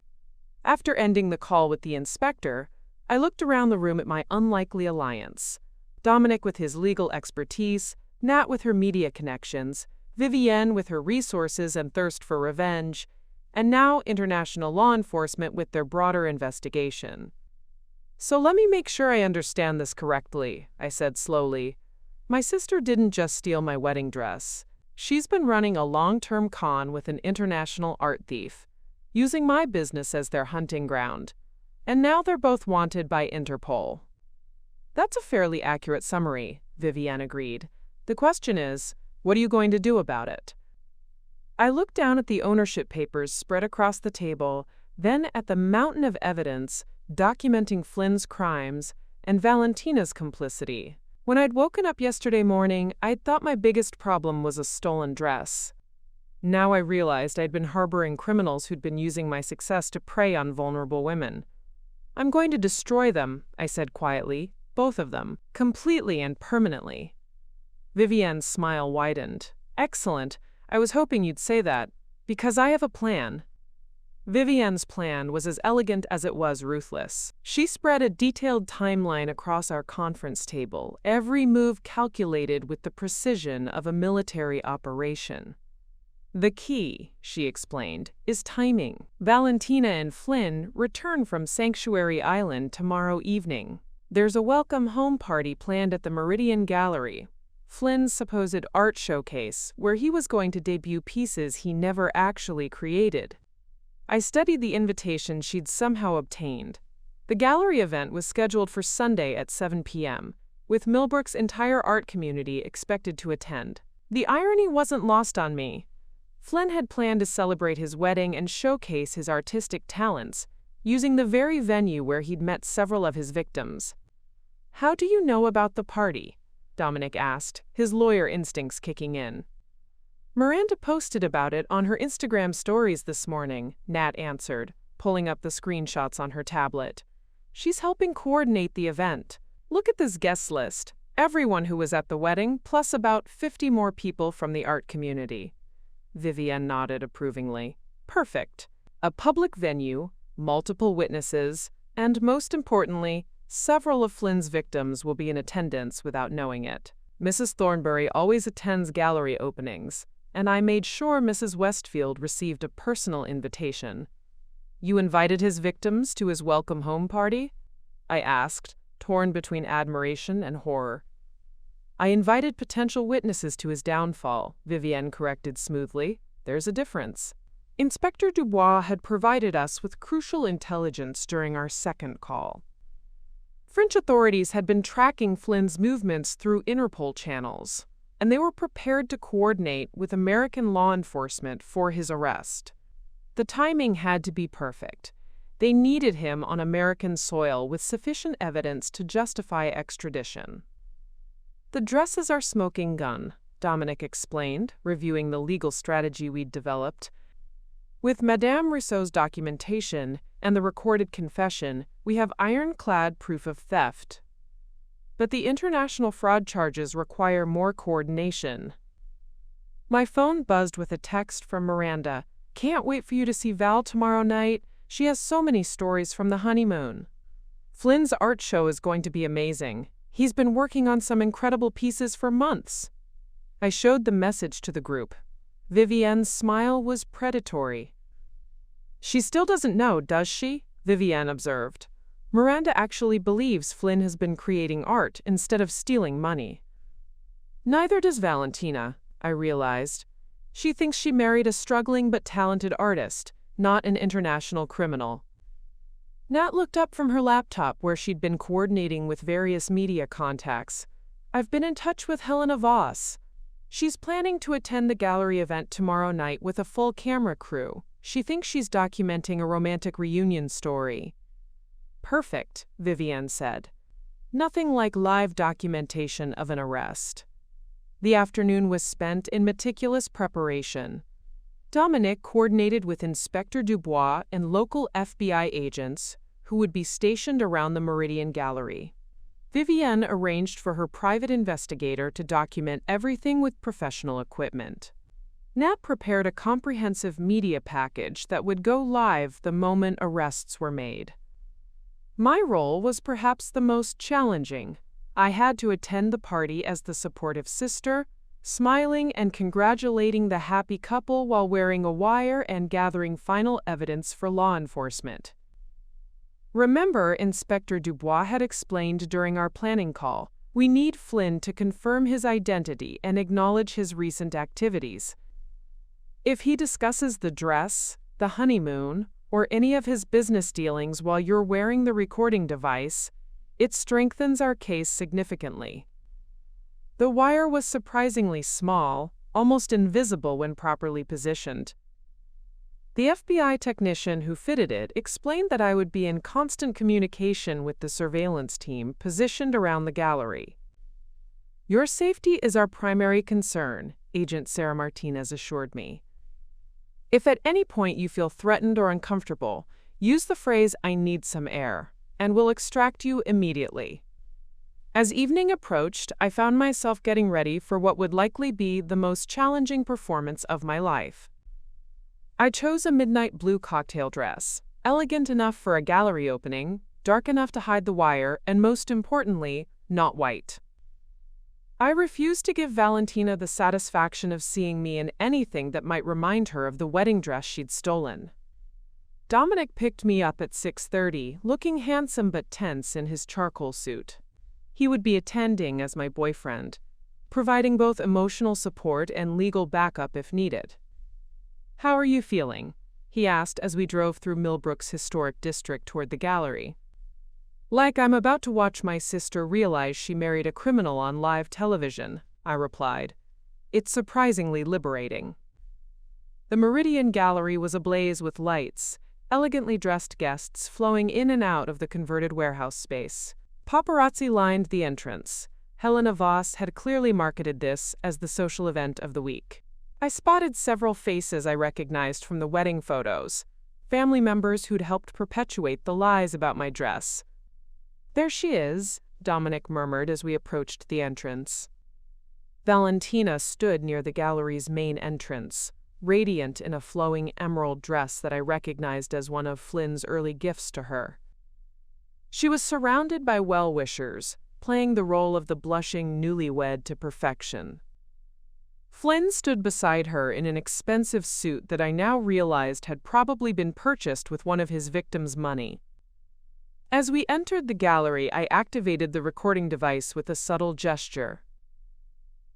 After ending the call with the inspector, I looked around the room at my unlikely alliance. Dominic with his legal expertise, Nat with her media connections, Vivienne with her resources and thirst for revenge, and now international law enforcement with their broader investigation. "So let me make sure I understand this correctly," I said slowly. "My sister didn't just steal my wedding dress. She's been running a long-term con with an international art thief, using my business as their hunting ground. And now they're both wanted by Interpol." "That's a fairly accurate summary," Vivienne agreed. "The question is, what are you going to do about it?" I looked down at the ownership papers spread across the table, then at the mountain of evidence documenting Flynn's crimes and Valentina's complicity. When I'd woken up yesterday morning, I'd thought my biggest problem was a stolen dress. Now I realized I'd been harboring criminals who'd been using my success to prey on vulnerable women. "I'm going to destroy them," I said quietly, "both of them, completely and permanently." Vivienne's smile widened. "Excellent. I was hoping you'd say that, because I have a plan." Vivienne's plan was as elegant as it was ruthless. She spread a detailed timeline across our conference table, every move calculated with the precision of a military operation. "The key," she explained, "is timing. Valentina and Flynn return from Sanctuary Island tomorrow evening. There's a welcome home party planned at the Meridian Gallery, Flynn's supposed art showcase, where he was going to debut pieces he never actually created. I studied the invitation she'd somehow obtained. The gallery event was scheduled for Sunday at 7 p.m., with Millbrook's entire art community expected to attend. The irony wasn't lost on me. Flynn had planned to celebrate his wedding and showcase his artistic talents, using the very venue where he'd met several of his victims. "How do you know about the party?" Dominic asked, his lawyer instincts kicking in. "Miranda posted about it on her Instagram stories this morning," Nat answered, pulling up the screenshots on her tablet. She's helping coordinate the event. Look at this guest list. Everyone who was at the wedding, plus about 50 more people from the art community. Vivienne nodded approvingly. Perfect. A public venue, multiple witnesses, and most importantly, several of Flynn's victims will be in attendance without knowing it. Mrs. Thornbury always attends gallery openings, and I made sure Mrs. Westfield received a personal invitation. You invited his victims to his welcome home party? I asked, torn between admiration and horror. I invited potential witnesses to his downfall, Vivienne corrected smoothly. There's a difference. Inspector Dubois had provided us with crucial intelligence during our second call. French authorities had been tracking Flynn's movements through Interpol channels, and they were prepared to coordinate with American law enforcement for his arrest. The timing had to be perfect. They needed him on American soil with sufficient evidence to justify extradition. The dress is our smoking gun, Dominic explained, reviewing the legal strategy we'd developed. With Madame Rousseau's documentation and the recorded confession, we have ironclad proof of theft. But the international fraud charges require more coordination. My phone buzzed with a text from Miranda. Can't wait for you to see Val tomorrow night. She has so many stories from the honeymoon. Flynn's art show is going to be amazing. He's been working on some incredible pieces for months. I showed the message to the group. Vivienne's smile was predatory. She still doesn't know, does she? Vivienne observed. Miranda actually believes Flynn has been creating art instead of stealing money. Neither does Valentina, I realized. She thinks she married a struggling but talented artist, not an international criminal. Nat looked up from her laptop where she'd been coordinating with various media contacts. I've been in touch with Helena Voss. She's planning to attend the gallery event tomorrow night with a full camera crew. She thinks she's documenting a romantic reunion story. Perfect, Vivienne said. Nothing like live documentation of an arrest. The afternoon was spent in meticulous preparation. Dominic coordinated with Inspector Dubois and local FBI agents who would be stationed around the Meridian Gallery. Vivienne arranged for her private investigator to document everything with professional equipment. Nat prepared a comprehensive media package that would go live the moment arrests were made. My role was perhaps the most challenging. I had to attend the party as the supportive sister, smiling and congratulating the happy couple while wearing a wire and gathering final evidence for law enforcement. Remember, Inspector Dubois had explained during our planning call, we need Flynn to confirm his identity and acknowledge his recent activities. If he discusses the dress, the honeymoon, or any of his business dealings while you're wearing the recording device, it strengthens our case significantly. The wire was surprisingly small, almost invisible when properly positioned. The FBI technician who fitted it explained that I would be in constant communication with the surveillance team positioned around the gallery. Your safety is our primary concern, Agent Sarah Martinez assured me. If at any point you feel threatened or uncomfortable, use the phrase, "I need some air," and we'll extract you immediately. As evening approached, I found myself getting ready for what would likely be the most challenging performance of my life. I chose a midnight blue cocktail dress, elegant enough for a gallery opening, dark enough to hide the wire, and most importantly, not white. I refused to give Valentina the satisfaction of seeing me in anything that might remind her of the wedding dress she'd stolen. Dominic picked me up at 6:30, looking handsome but tense in his charcoal suit. He would be attending as my boyfriend, providing both emotional support and legal backup if needed. "How are you feeling?" he asked as we drove through Millbrook's historic district toward the gallery. "Like I'm about to watch my sister realize she married a criminal on live television," I replied. "It's surprisingly liberating." The Meridian Gallery was ablaze with lights, elegantly dressed guests flowing in and out of the converted warehouse space. Paparazzi lined the entrance. Helena Voss had clearly marketed this as the social event of the week. I spotted several faces I recognized from the wedding photos. family members who'd helped perpetuate the lies about my dress. "There she is," Dominic murmured as we approached the entrance. Valentina stood near the gallery's main entrance, radiant in a flowing emerald dress that I recognized as one of Flynn's early gifts to her. She was surrounded by well-wishers, playing the role of the blushing newlywed to perfection. Flynn stood beside her in an expensive suit that I now realized had probably been purchased with one of his victims' money. As we entered the gallery, I activated the recording device with a subtle gesture.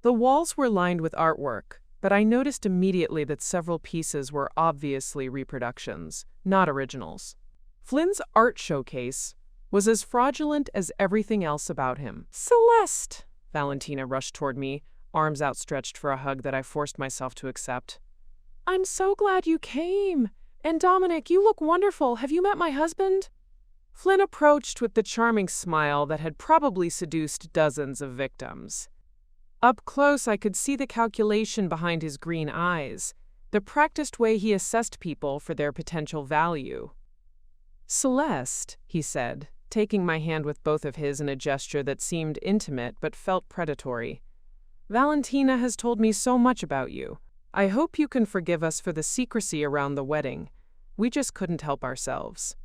The walls were lined with artwork, but I noticed immediately that several pieces were obviously reproductions, not originals. Flynn's art showcase was as fraudulent as everything else about him. "Celeste!" Valentina rushed toward me, arms outstretched for a hug that I forced myself to accept. "I'm so glad you came! And Dominic, you look wonderful. Have you met my husband?" Flynn approached with the charming smile that had probably seduced dozens of victims. Up close, I could see the calculation behind his green eyes, the practiced way he assessed people for their potential value. "Celeste," he said, taking my hand with both of his in a gesture that seemed intimate but felt predatory. "Valentina has told me so much about you. I hope you can forgive us for the secrecy around the wedding. We just couldn't help ourselves."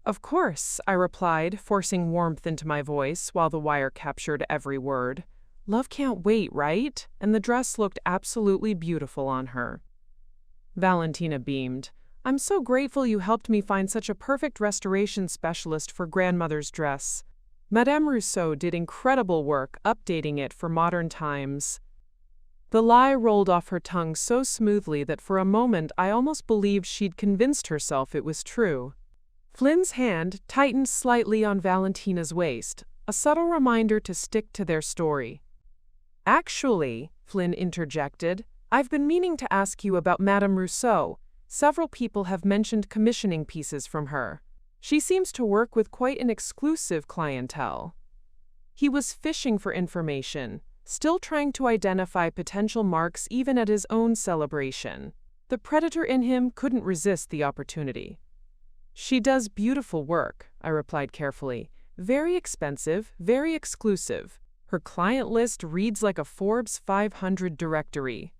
"Of course," I replied, forcing warmth into my voice while the wire captured every word. "Love can't wait, right?" And the dress looked absolutely beautiful on her. Valentina beamed. "I'm so grateful you helped me find such a perfect restoration specialist for grandmother's dress. Madame Rousseau did incredible work updating it for modern times." The lie rolled off her tongue so smoothly that for a moment I almost believed she'd convinced herself it was true. Flynn's hand tightened slightly on Valentina's waist, a subtle reminder to stick to their story. "Actually," Flynn interjected, "I've been meaning to ask you about Madame Rousseau. Several people have mentioned commissioning pieces from her. She seems to work with quite an exclusive clientele." He was fishing for information, still trying to identify potential marks even at his own celebration. The predator in him couldn't resist the opportunity. "She does beautiful work," I replied carefully. "Very expensive, very exclusive. Her client list reads like a Forbes 500 directory."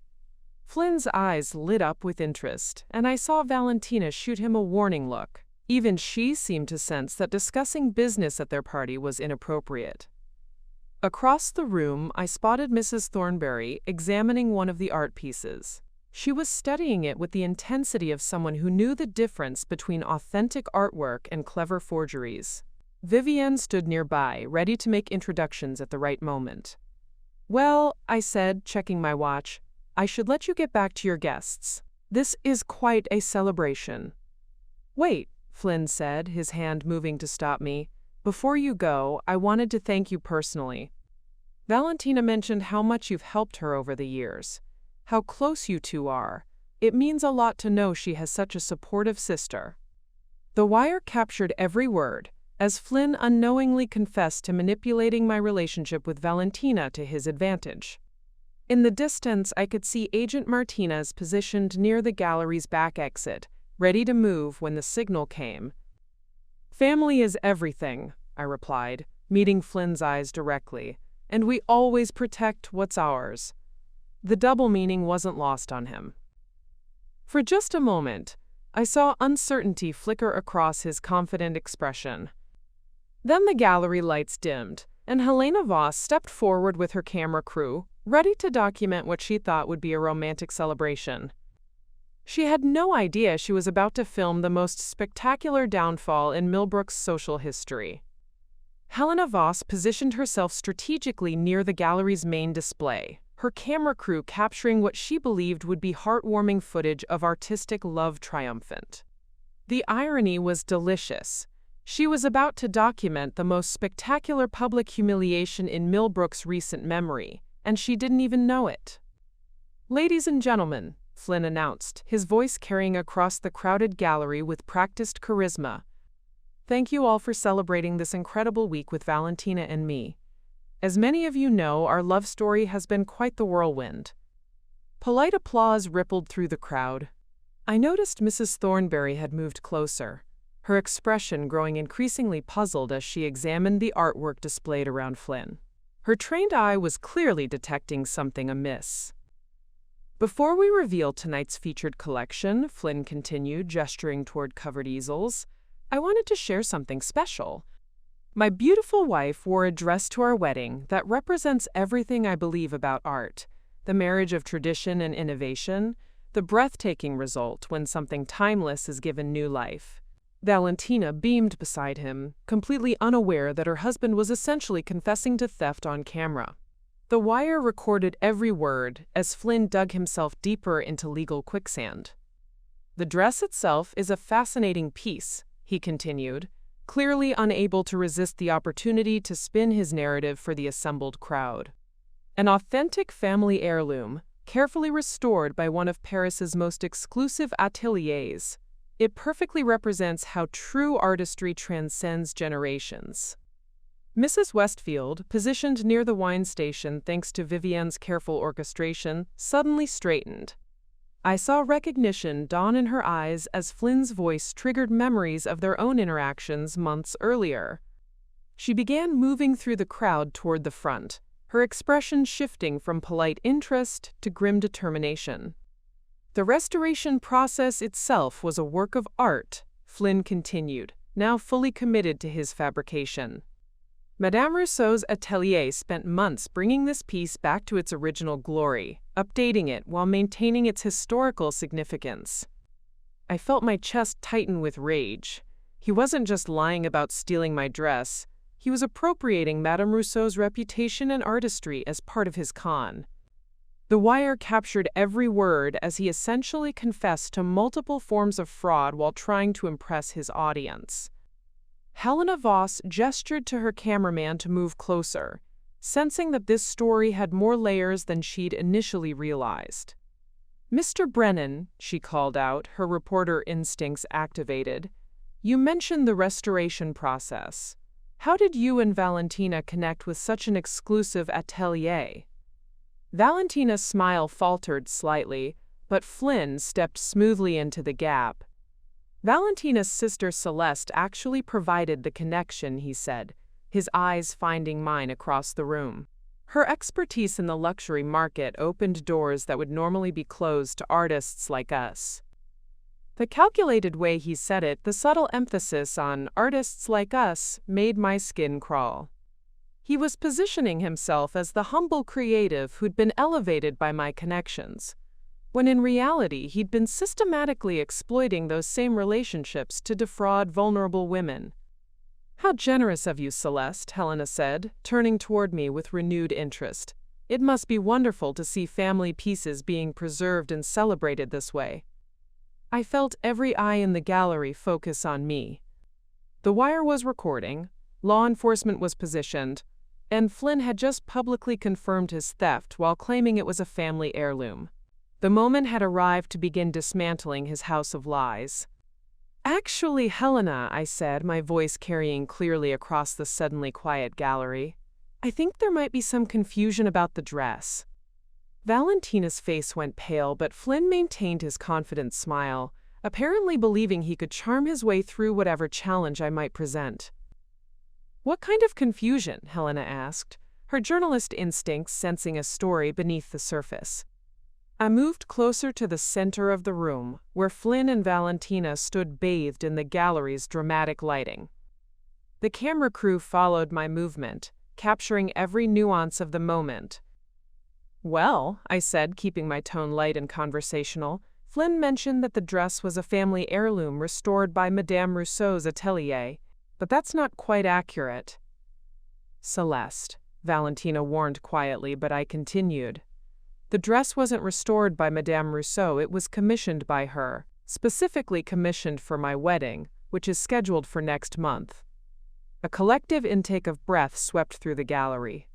Flynn's eyes lit up with interest, and I saw Valentina shoot him a warning look. Even she seemed to sense that discussing business at their party was inappropriate. Across the room, I spotted Mrs. Thornberry examining one of the art pieces. She was studying it with the intensity of someone who knew the difference between authentic artwork and clever forgeries. Vivienne stood nearby, ready to make introductions at the right moment. "Well," I said, checking my watch, "I should let you get back to your guests. This is quite a celebration." "Wait," Flynn said, his hand moving to stop me. "Before you go, I wanted to thank you personally. Valentina mentioned how much you've helped her over the years, how close you two are. It means a lot to know she has such a supportive sister." The wire captured every word, as Flynn unknowingly confessed to manipulating my relationship with Valentina to his advantage. In the distance, I could see Agent Martinez positioned near the gallery's back exit, ready to move when the signal came. "Family is everything," I replied, meeting Flynn's eyes directly, "and we always protect what's ours." The double meaning wasn't lost on him. For just a moment, I saw uncertainty flicker across his confident expression. Then the gallery lights dimmed, and Helena Voss stepped forward with her camera crew, ready to document what she thought would be a romantic celebration. She had no idea she was about to film the most spectacular downfall in Millbrook's social history. Helena Voss positioned herself strategically near the gallery's main display, her camera crew capturing what she believed would be heartwarming footage of artistic love triumphant. The irony was delicious. She was about to document the most spectacular public humiliation in Millbrook's recent memory, and she didn't even know it. "Ladies and gentlemen," Flynn announced, his voice carrying across the crowded gallery with practiced charisma, "thank you all for celebrating this incredible week with Valentina and me. As many of you know, our love story has been quite the whirlwind." Polite applause rippled through the crowd. I noticed Mrs. Thornberry had moved closer, her expression growing increasingly puzzled as she examined the artwork displayed around Flynn. Her trained eye was clearly detecting something amiss. Before we reveal tonight's featured collection, Flynn continued, gesturing toward covered easels, I wanted to share something special. My beautiful wife wore a dress to our wedding that represents everything I believe about art, the marriage of tradition and innovation, the breathtaking result when something timeless is given new life. Valentina beamed beside him, completely unaware that her husband was essentially confessing to theft on camera. The wire recorded every word as Flynn dug himself deeper into legal quicksand. The dress itself is a fascinating piece, he continued, clearly unable to resist the opportunity to spin his narrative for the assembled crowd. An authentic family heirloom, carefully restored by one of Paris's most exclusive ateliers, it perfectly represents how true artistry transcends generations. Mrs. Westfield, positioned near the wine station thanks to Vivienne's careful orchestration, suddenly straightened. I saw recognition dawn in her eyes as Flynn's voice triggered memories of their own interactions months earlier. She began moving through the crowd toward the front, her expression shifting from polite interest to grim determination. The restoration process itself was a work of art, Flynn continued, now fully committed to his fabrication. Madame Rousseau's atelier spent months bringing this piece back to its original glory, updating it while maintaining its historical significance. I felt my chest tighten with rage. He wasn't just lying about stealing my dress, he was appropriating Madame Rousseau's reputation and artistry as part of his con. The wire captured every word as he essentially confessed to multiple forms of fraud while trying to impress his audience. Helena Voss gestured to her cameraman to move closer, sensing that this story had more layers than she'd initially realized. Mr. Brennan, she called out, her reporter instincts activated, you mentioned the restoration process. How did you and Valentina connect with such an exclusive atelier? Valentina's smile faltered slightly, but Flynn stepped smoothly into the gap. Valentina's sister Celeste actually provided the connection, he said, his eyes finding mine across the room. Her expertise in the luxury market opened doors that would normally be closed to artists like us. The calculated way he said it, the subtle emphasis on artists like us, made my skin crawl. He was positioning himself as the humble creative who'd been elevated by my connections, when in reality he'd been systematically exploiting those same relationships to defraud vulnerable women. How generous of you, Celeste, Helena said, turning toward me with renewed interest. It must be wonderful to see family pieces being preserved and celebrated this way. I felt every eye in the gallery focus on me. The wire was recording, law enforcement was positioned, and Flynn had just publicly confirmed his theft while claiming it was a family heirloom. The moment had arrived to begin dismantling his house of lies. Actually, Helena, I said, my voice carrying clearly across the suddenly quiet gallery, I think there might be some confusion about the dress. Valentina's face went pale, but Flynn maintained his confident smile, apparently believing he could charm his way through whatever challenge I might present. What kind of confusion? Helena asked, her journalist instincts sensing a story beneath the surface. I moved closer to the center of the room, where Flynn and Valentina stood bathed in the gallery's dramatic lighting. The camera crew followed my movement, capturing every nuance of the moment. Well, I said, keeping my tone light and conversational, Flynn mentioned that the dress was a family heirloom restored by Madame Rousseau's atelier, but that's not quite accurate. Celeste, Valentina warned quietly, but I continued. The dress wasn't restored by Madame Rousseau, it was commissioned by her, specifically commissioned for my wedding, which is scheduled for next month. A collective intake of breath swept through the gallery.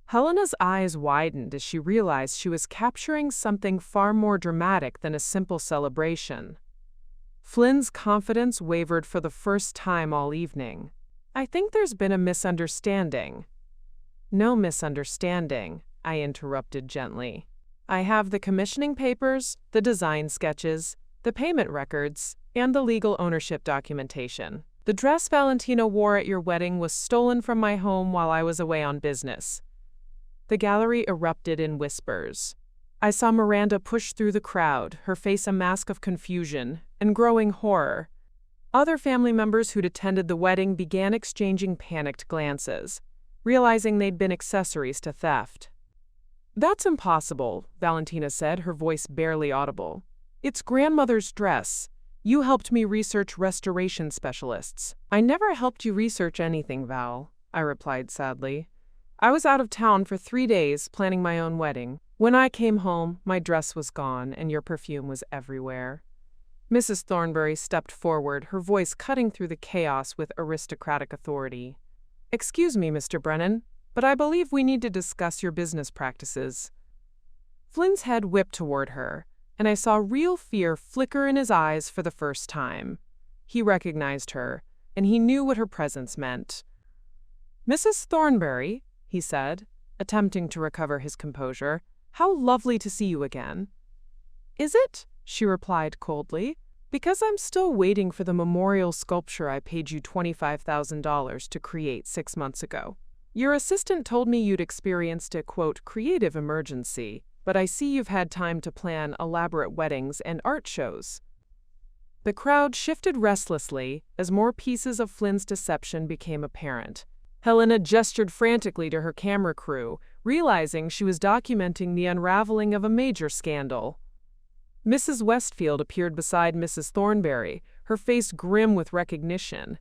Helena's eyes widened as she realized she was capturing something far more dramatic than a simple celebration. Flynn's confidence wavered for the first time all evening. I think there's been a misunderstanding. No misunderstanding, I interrupted gently. I have the commissioning papers, the design sketches, the payment records, and the legal ownership documentation. The dress Valentina wore at your wedding was stolen from my home while I was away on business." The gallery erupted in whispers. I saw Miranda push through the crowd, her face a mask of confusion and growing horror. Other family members who'd attended the wedding began exchanging panicked glances, realizing they'd been accessories to theft. "That's impossible," Valentina said, her voice barely audible. "It's grandmother's dress. You helped me research restoration specialists." "I never helped you research anything, Val," I replied sadly. "I was out of town for 3 days planning my own wedding. When I came home, my dress was gone and your perfume was everywhere." Mrs. Thornbury stepped forward, her voice cutting through the chaos with aristocratic authority. "Excuse me, Mr. Brennan, but I believe we need to discuss your business practices." Flynn's head whipped toward her, and I saw real fear flicker in his eyes for the first time. He recognized her, and he knew what her presence meant. "Mrs. Thornbury," he said, attempting to recover his composure, "how lovely to see you again." "Is it?" she replied coldly. "Because I'm still waiting for the memorial sculpture I paid you $25,000 to create 6 months ago. Your assistant told me you'd experienced a, quote, creative emergency, but I see you've had time to plan elaborate weddings and art shows." The crowd shifted restlessly as more pieces of Flynn's deception became apparent. Helena gestured frantically to her camera crew, realizing she was documenting the unraveling of a major scandal. Mrs. Westfield appeared beside Mrs. Thornbury, her face grim with recognition.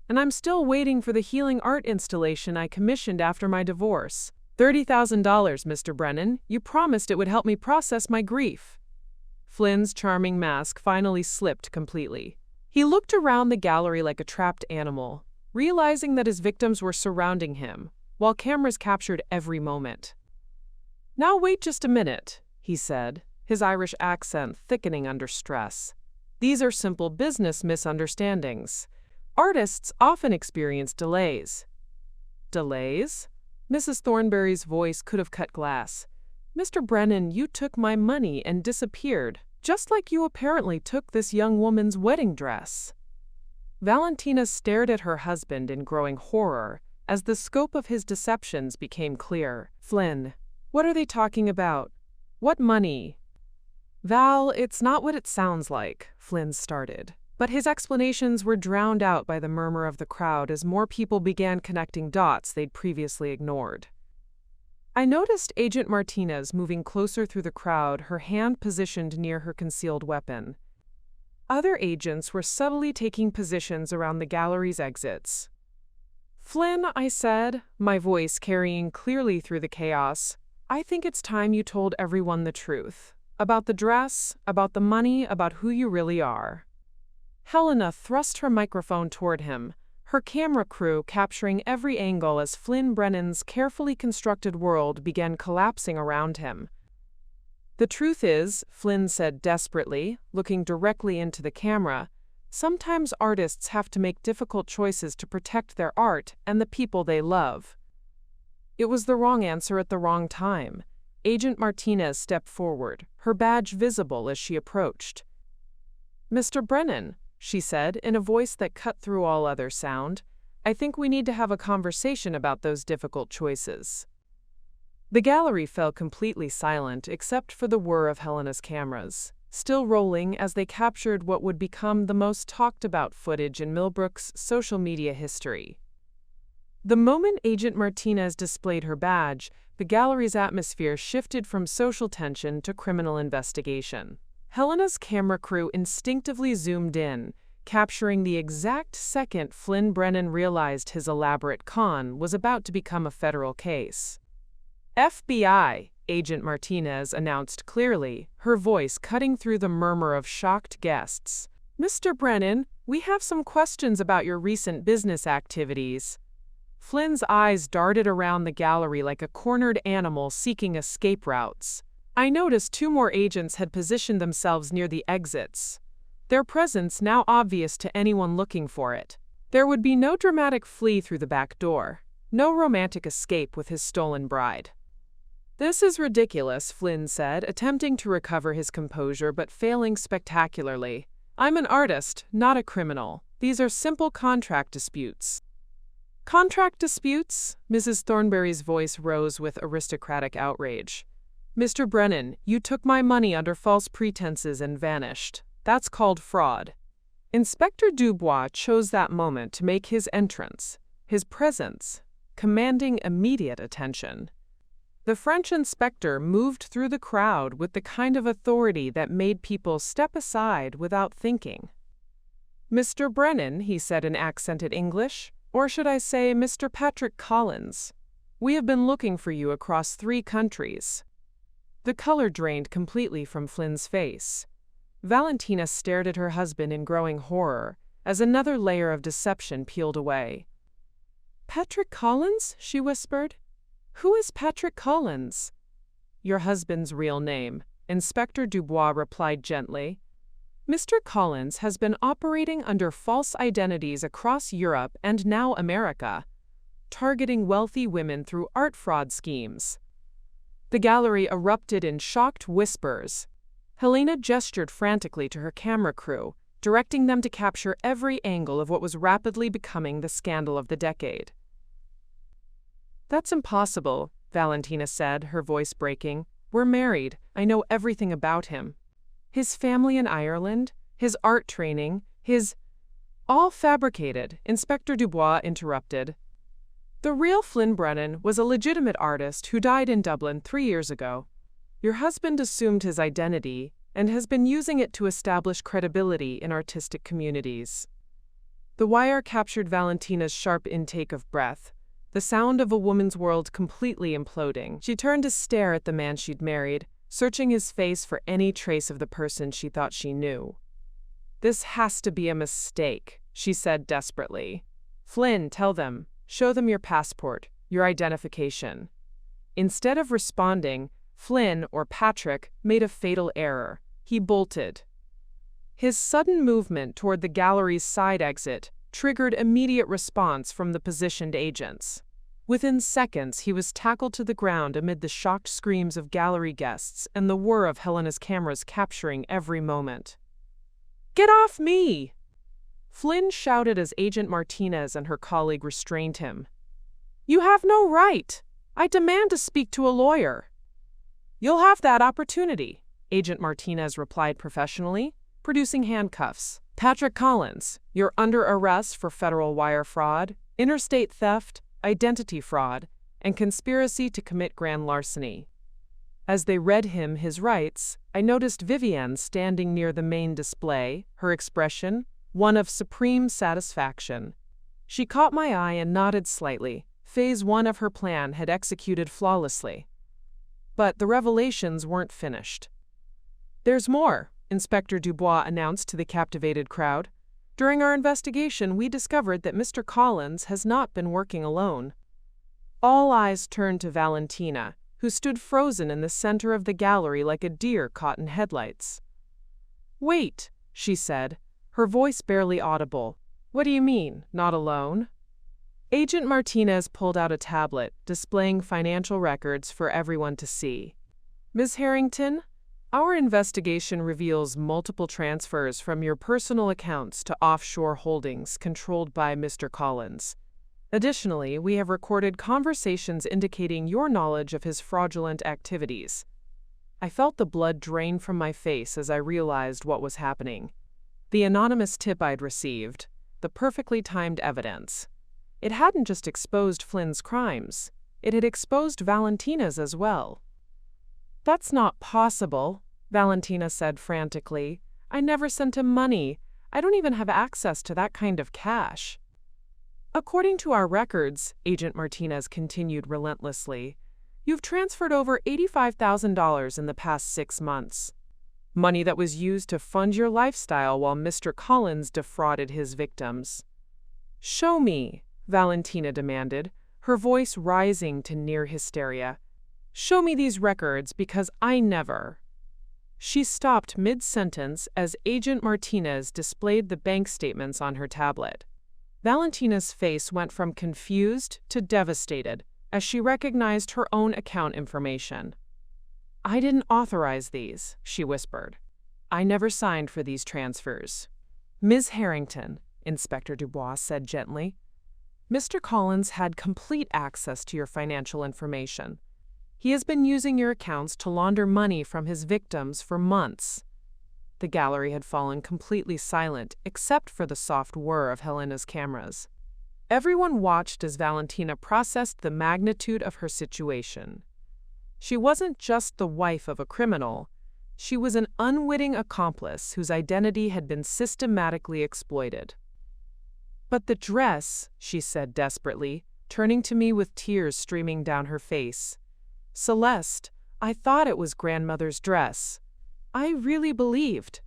"And I'm still waiting for the healing art installation I commissioned after my divorce. $30,000, Mr. Brennan. You promised it would help me process my grief." Flynn's charming mask finally slipped completely. He looked around the gallery like a trapped animal, realizing that his victims were surrounding him, while cameras captured every moment. "Now wait just a minute," he said, his Irish accent thickening under stress. "These are simple business misunderstandings. Artists often experience delays." "Delays?" Mrs. Thornbury's voice could have cut glass. "Mr. Brennan, you took my money and disappeared, just like you apparently took this young woman's wedding dress." Valentina stared at her husband in growing horror as the scope of his deceptions became clear. "Flynn, what are they talking about? What money?" "Val, it's not what it sounds like," Flynn started. But his explanations were drowned out by the murmur of the crowd as more people began connecting dots they'd previously ignored. I noticed Agent Martinez moving closer through the crowd, her hand positioned near her concealed weapon. Other agents were subtly taking positions around the gallery's exits. "Flynn," I said, my voice carrying clearly through the chaos, "I think it's time you told everyone the truth. About the dress, about the money, about who you really are." Helena thrust her microphone toward him, her camera crew capturing every angle as Flynn Brennan's carefully constructed world began collapsing around him. "The truth is," Flynn said desperately, looking directly into the camera, "sometimes artists have to make difficult choices to protect their art and the people they love." It was the wrong answer at the wrong time. Agent Martinez stepped forward, her badge visible as she approached. "Mr. Brennan," she said in a voice that cut through all other sound, "I think we need to have a conversation about those difficult choices." The gallery fell completely silent except for the whir of Helena's cameras, still rolling as they captured what would become the most talked-about footage in Millbrook's social media history. The moment Agent Martinez displayed her badge, the gallery's atmosphere shifted from social tension to criminal investigation. Helena's camera crew instinctively zoomed in, capturing the exact second Flynn Brennan realized his elaborate con was about to become a federal case. "FBI," Agent Martinez announced clearly, her voice cutting through the murmur of shocked guests. "Mr. Brennan, we have some questions about your recent business activities." Flynn's eyes darted around the gallery like a cornered animal seeking escape routes. I noticed 2 more agents had positioned themselves near the exits, their presence now obvious to anyone looking for it. There would be no dramatic flee through the back door, no romantic escape with his stolen bride. "This is ridiculous," Flynn said, attempting to recover his composure but failing spectacularly. "I'm an artist, not a criminal. These are simple contract disputes." "Contract disputes?" Mrs. Thornberry's voice rose with aristocratic outrage. "Mr. Brennan, you took my money under false pretenses and vanished. That's called fraud." Inspector Dubois chose that moment to make his entrance, his presence, commanding immediate attention. The French inspector moved through the crowd with the kind of authority that made people step aside without thinking. "Mr. Brennan," he said in accented English, "or should I say Mr. Patrick Collins? We have been looking for you across 3 countries." The color drained completely from Flynn's face. Valentina stared at her husband in growing horror as another layer of deception peeled away. "Patrick Collins?" she whispered. "Who is Patrick Collins?" "Your husband's real name," Inspector Dubois replied gently. "Mr. Collins has been operating under false identities across Europe and now America, targeting wealthy women through art fraud schemes." The gallery erupted in shocked whispers. Helena gestured frantically to her camera crew, directing them to capture every angle of what was rapidly becoming the scandal of the decade. "That's impossible," Valentina said, her voice breaking. "We're married. I know everything about him. His family in Ireland, his art training, his—" "All fabricated," Inspector Dubois interrupted. "The real Flynn Brennan was a legitimate artist who died in Dublin 3 years ago. Your husband assumed his identity and has been using it to establish credibility in artistic communities." The wire captured Valentina's sharp intake of breath, the sound of a woman's world completely imploding. She turned to stare at the man she'd married, searching his face for any trace of the person she thought she knew. "This has to be a mistake," she said desperately. "Flynn, tell them. Show them your passport, your identification." Instead of responding, Flynn, or Patrick, made a fatal error. He bolted. His sudden movement toward the gallery's side exit triggered immediate response from the positioned agents. Within seconds, he was tackled to the ground amid the shocked screams of gallery guests and the whir of Helena's cameras capturing every moment. "Get off me!" Flynn shouted as Agent Martinez and her colleague restrained him. "You have no right! I demand to speak to a lawyer." "You'll have that opportunity," Agent Martinez replied professionally, producing handcuffs. "Patrick Collins, you're under arrest for federal wire fraud, interstate theft, identity fraud, and conspiracy to commit grand larceny." As they read him his rights, I noticed Vivienne standing near the main display, her expression one of supreme satisfaction. She caught my eye and nodded slightly. Phase 1 of her plan had executed flawlessly. But the revelations weren't finished. "There's more," Inspector Dubois announced to the captivated crowd. "During our investigation, we discovered that Mr. Collins has not been working alone." All eyes turned to Valentina, who stood frozen in the center of the gallery like a deer caught in headlights. "Wait," she said, her voice barely audible. "What do you mean, not alone?" Agent Martinez pulled out a tablet, displaying financial records for everyone to see. "Ms. Harrington, our investigation reveals multiple transfers from your personal accounts to offshore holdings controlled by Mr. Collins. Additionally, we have recorded conversations indicating your knowledge of his fraudulent activities." I felt the blood drain from my face as I realized what was happening. The anonymous tip I'd received, the perfectly timed evidence. It hadn't just exposed Flynn's crimes, it had exposed Valentina's as well. "That's not possible," Valentina said frantically. "I never sent him money. I don't even have access to that kind of cash." "According to our records," Agent Martinez continued relentlessly, "you've transferred over $85,000 in the past 6 months. Money that was used to fund your lifestyle while Mr. Collins defrauded his victims." "Show me," Valentina demanded, her voice rising to near hysteria. "Show me these records because I never—" She stopped mid-sentence as Agent Martinez displayed the bank statements on her tablet. Valentina's face went from confused to devastated, as she recognized her own account information. "I didn't authorize these," she whispered. "I never signed for these transfers." "Ms. Harrington," Inspector Dubois said gently, "Mr. Collins had complete access to your financial information. He has been using your accounts to launder money from his victims for months." The gallery had fallen completely silent, except for the soft whir of Helena's cameras. Everyone watched as Valentina processed the magnitude of her situation. She wasn't just the wife of a criminal. She was an unwitting accomplice whose identity had been systematically exploited. "But the dress," she said desperately, turning to me with tears streaming down her face. "Celeste, I thought it was grandmother's dress. I really believed."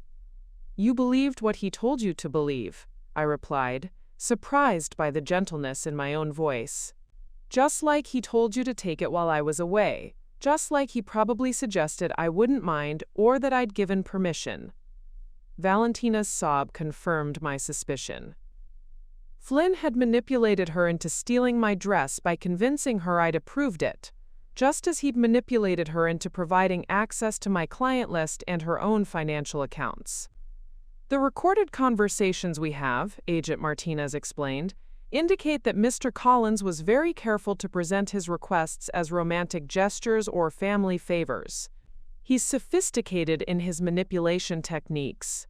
"You believed what he told you to believe," I replied, surprised by the gentleness in my own voice. "Just like he told you to take it while I was away. Just like he probably suggested I wouldn't mind or that I'd given permission." Valentina's sob confirmed my suspicion. Flynn had manipulated her into stealing my dress by convincing her I'd approved it, just as he'd manipulated her into providing access to my client list and her own financial accounts. "The recorded conversations we have," Agent Martinez explained, "indicate that Mr. Collins was very careful to present his requests as romantic gestures or family favors. He's sophisticated in his manipulation techniques."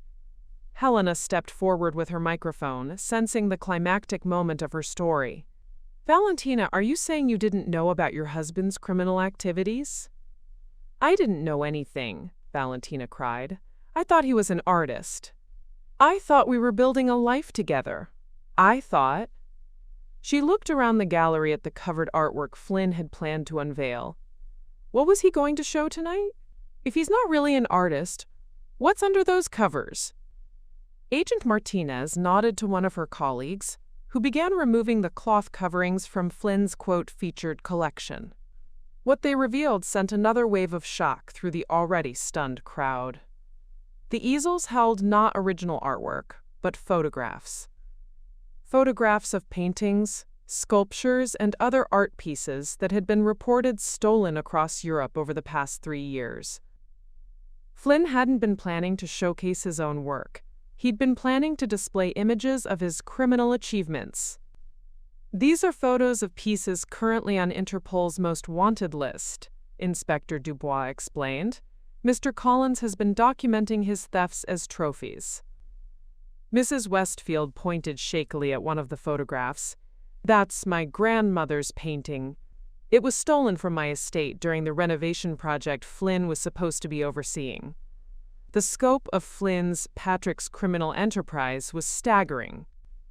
Helena stepped forward with her microphone, sensing the climactic moment of her story. "Valentina, are you saying you didn't know about your husband's criminal activities?" "I didn't know anything," Valentina cried. "I thought he was an artist. I thought we were building a life together. I thought—" She looked around the gallery at the covered artwork Flynn had planned to unveil. "What was he going to show tonight? If he's not really an artist, what's under those covers?" Agent Martinez nodded to one of her colleagues, who began removing the cloth coverings from Flynn's quote-featured collection. What they revealed sent another wave of shock through the already stunned crowd. The easels held not original artwork, but photographs. Photographs of paintings, sculptures, and other art pieces that had been reported stolen across Europe over the past 3 years. Flynn hadn't been planning to showcase his own work. He'd been planning to display images of his criminal achievements. "These are photos of pieces currently on Interpol's most wanted list," Inspector Dubois explained. "Mr. Collins has been documenting his thefts as trophies." Mrs. Westfield pointed shakily at one of the photographs. "That's my grandmother's painting. It was stolen from my estate during the renovation project Flynn was supposed to be overseeing." The scope of Flynn's, Patrick's criminal enterprise was staggering.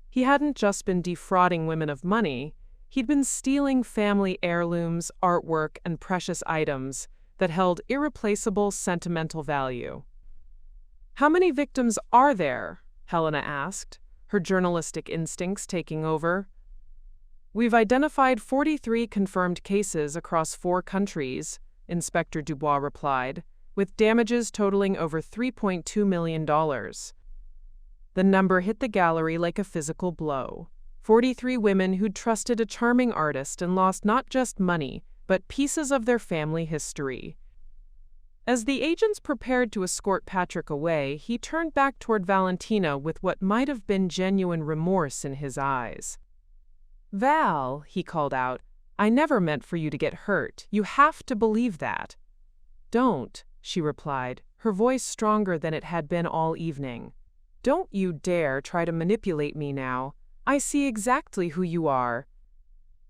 He hadn't just been defrauding women of money, he'd been stealing family heirlooms, artwork, and precious items that held irreplaceable sentimental value. "How many victims are there?" Helena asked, her journalistic instincts taking over. "We've identified 43 confirmed cases across 4 countries," Inspector Dubois replied, "with damages totaling over $3.2 million. The number hit the gallery like a physical blow. 43 women who'd trusted a charming artist and lost not just money, but pieces of their family history. As the agents prepared to escort Patrick away, he turned back toward Valentina with what might have been genuine remorse in his eyes. "Val," he called out, "I never meant for you to get hurt. You have to believe that." "Don't," she replied, her voice stronger than it had been all evening. "Don't you dare try to manipulate me now. I see exactly who you are."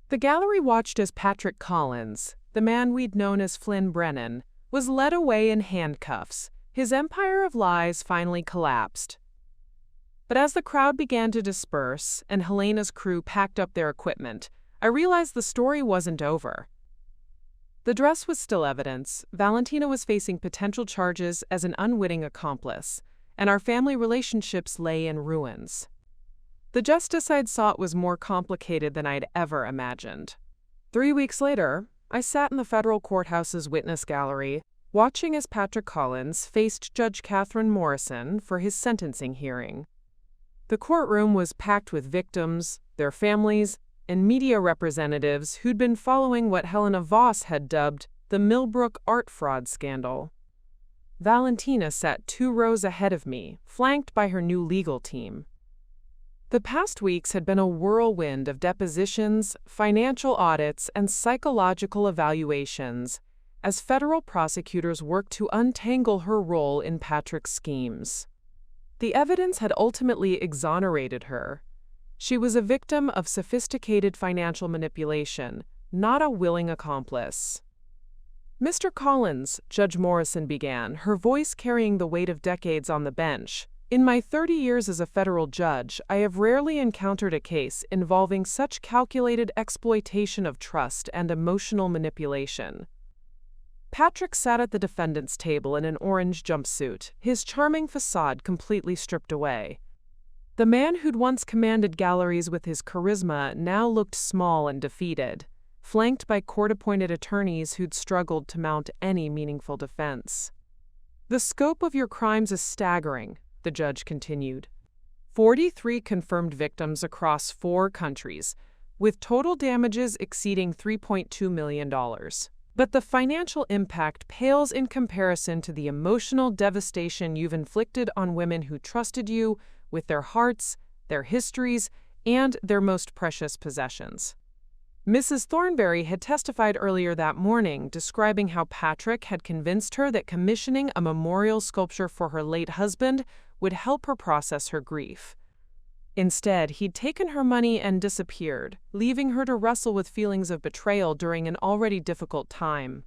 The gallery watched as Patrick Collins, the man we'd known as Flynn Brennan, was led away in handcuffs. His empire of lies finally collapsed. But as the crowd began to disperse and Helena's crew packed up their equipment, I realized the story wasn't over. The dress was still evidence. Valentina was facing potential charges as an unwitting accomplice, and our family relationships lay in ruins. The justice I'd sought was more complicated than I'd ever imagined. 3 weeks later, I sat in the federal courthouse's witness gallery, watching as Patrick Collins faced Judge Catherine Morrison for his sentencing hearing. The courtroom was packed with victims, their families, and media representatives who'd been following what Helena Voss had dubbed the Millbrook art fraud scandal. Valentina sat 2 rows ahead of me, flanked by her new legal team. The past weeks had been a whirlwind of depositions, financial audits, and psychological evaluations as federal prosecutors worked to untangle her role in Patrick's schemes. The evidence had ultimately exonerated her. She was a victim of sophisticated financial manipulation, not a willing accomplice. "Mr. Collins," Judge Morrison began, her voice carrying the weight of decades on the bench, "in my 30 years as a federal judge, I have rarely encountered a case involving such calculated exploitation of trust and emotional manipulation." Patrick sat at the defendant's table in an orange jumpsuit, his charming facade completely stripped away. The man who'd once commanded galleries with his charisma now looked small and defeated, flanked by court-appointed attorneys who'd struggled to mount any meaningful defense. "The scope of your crimes is staggering," the judge continued. 43 confirmed victims across 4 countries, with total damages exceeding $3.2 million. But the financial impact pales in comparison to the emotional devastation you've inflicted on women who trusted you with their hearts, their histories, and their most precious possessions. Mrs. Thornberry had testified earlier that morning, describing how Patrick had convinced her that commissioning a memorial sculpture for her late husband would help her process her grief. Instead, he'd taken her money and disappeared, leaving her to wrestle with feelings of betrayal during an already difficult time.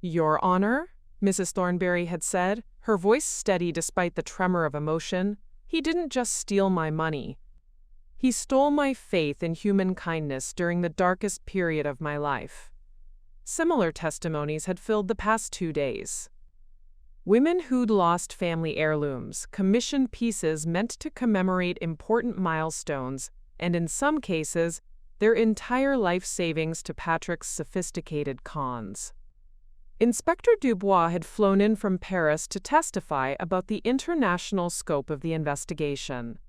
"Your Honor," Mrs. Thornberry had said, her voice steady despite the tremor of emotion, "he didn't just steal my money. He stole my faith in human kindness during the darkest period of my life." Similar testimonies had filled the past 2 days. Women who'd lost family heirlooms commissioned pieces meant to commemorate important milestones, and in some cases, their entire life savings to Patrick's sophisticated cons. Inspector Dubois had flown in from Paris to testify about the international scope of the investigation.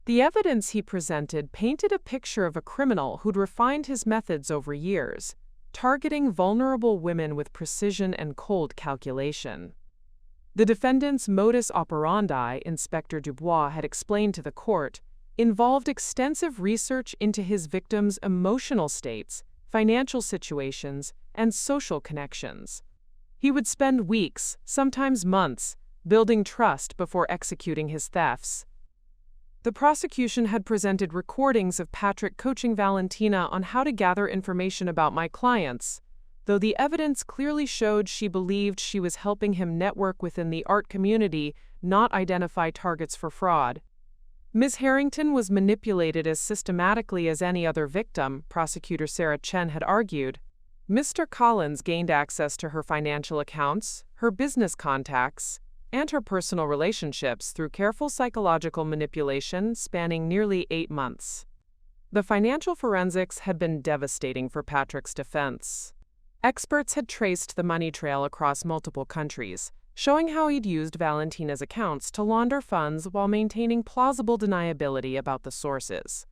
The evidence he presented painted a picture of a criminal who'd refined his methods over years, targeting vulnerable women with precision and cold calculation. The defendant's modus operandi, Inspector Dubois had explained to the court, involved extensive research into his victims' emotional states, financial situations, and social connections. He would spend weeks, sometimes months, building trust before executing his thefts. The prosecution had presented recordings of Patrick coaching Valentina on how to gather information about my clients, though the evidence clearly showed she believed she was helping him network within the art community, not identify targets for fraud. Ms. Harrington was manipulated as systematically as any other victim, Prosecutor Sarah Chen had argued. Mr. Collins gained access to her financial accounts, her business contacts, and her personal relationships through careful psychological manipulation spanning nearly 8 months. The financial forensics had been devastating for Patrick's defense. Experts had traced the money trail across multiple countries, showing how he'd used Valentina's accounts to launder funds while maintaining plausible deniability about the sources.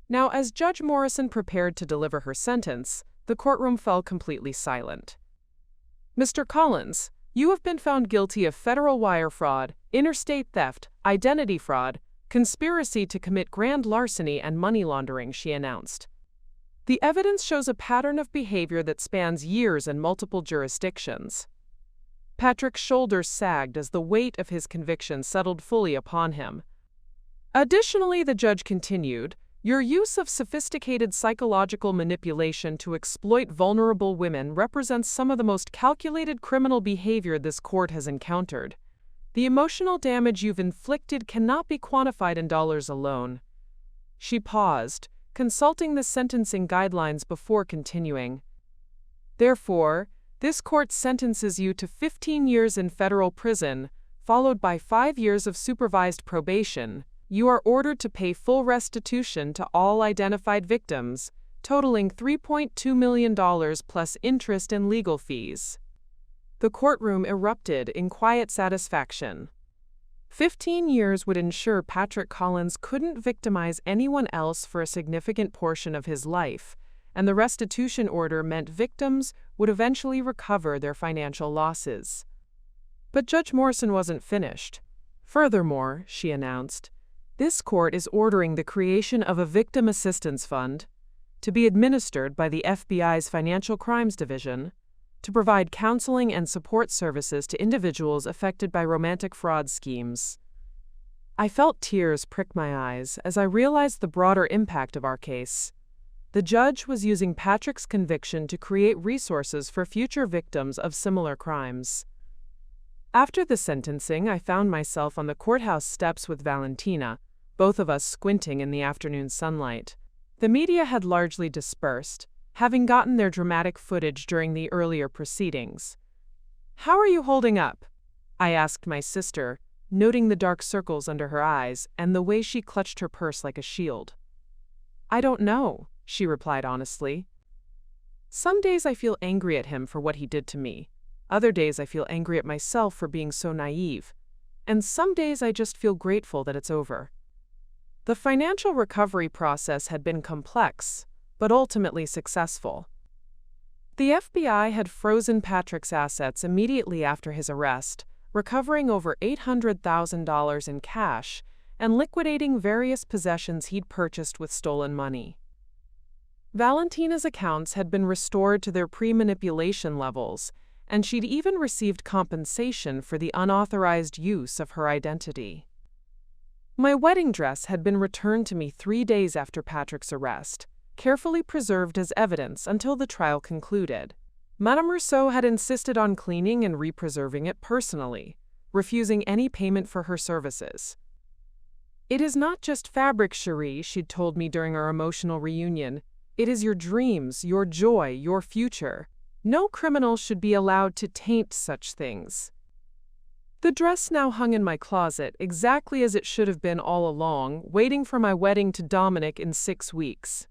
Now, as Judge Morrison prepared to deliver her sentence, the courtroom fell completely silent. "Mr. Collins, you have been found guilty of federal wire fraud, interstate theft, identity fraud, conspiracy to commit grand larceny, and money laundering," she announced. "The evidence shows a pattern of behavior that spans years and multiple jurisdictions." Patrick's shoulders sagged as the weight of his conviction settled fully upon him. "Additionally," the judge continued, "your use of sophisticated psychological manipulation to exploit vulnerable women represents some of the most calculated criminal behavior this court has encountered. The emotional damage you've inflicted cannot be quantified in dollars alone." She paused, consulting the sentencing guidelines before continuing. "Therefore, this court sentences you to 15 years in federal prison, followed by 5 years of supervised probation. You are ordered to pay full restitution to all identified victims, totaling $3.2 million plus interest and legal fees." The courtroom erupted in quiet satisfaction. 15 years would ensure Patrick Collins couldn't victimize anyone else for a significant portion of his life, and the restitution order meant victims would eventually recover their financial losses. But Judge Morrison wasn't finished. Furthermore, she announced, this court is ordering the creation of a victim assistance fund to be administered by the FBI's Financial Crimes Division to provide counseling and support services to individuals affected by romantic fraud schemes. I felt tears prick my eyes as I realized the broader impact of our case. The judge was using Patrick's conviction to create resources for future victims of similar crimes. After the sentencing, I found myself on the courthouse steps with Valentina, both of us squinting in the afternoon sunlight. The media had largely dispersed, having gotten their dramatic footage during the earlier proceedings. "How are you holding up?" I asked my sister, noting the dark circles under her eyes and the way she clutched her purse like a shield. "I don't know," she replied honestly. "Some days I feel angry at him for what he did to me. Other days I feel angry at myself for being so naive. And some days I just feel grateful that it's over." The financial recovery process had been complex, but ultimately successful. The FBI had frozen Patrick's assets immediately after his arrest, recovering over $800,000 in cash and liquidating various possessions he'd purchased with stolen money. Valentina's accounts had been restored to their pre-manipulation levels, and she'd even received compensation for the unauthorized use of her identity. My wedding dress had been returned to me 3 days after Patrick's arrest, carefully preserved as evidence until the trial concluded. Madame Rousseau had insisted on cleaning and represerving it personally, refusing any payment for her services. "It is not just fabric, chérie," she'd told me during our emotional reunion. "It is your dreams, your joy, your future. No criminal should be allowed to taint such things." The dress now hung in my closet, exactly as it should have been all along, waiting for my wedding to Dominic in 6 weeks.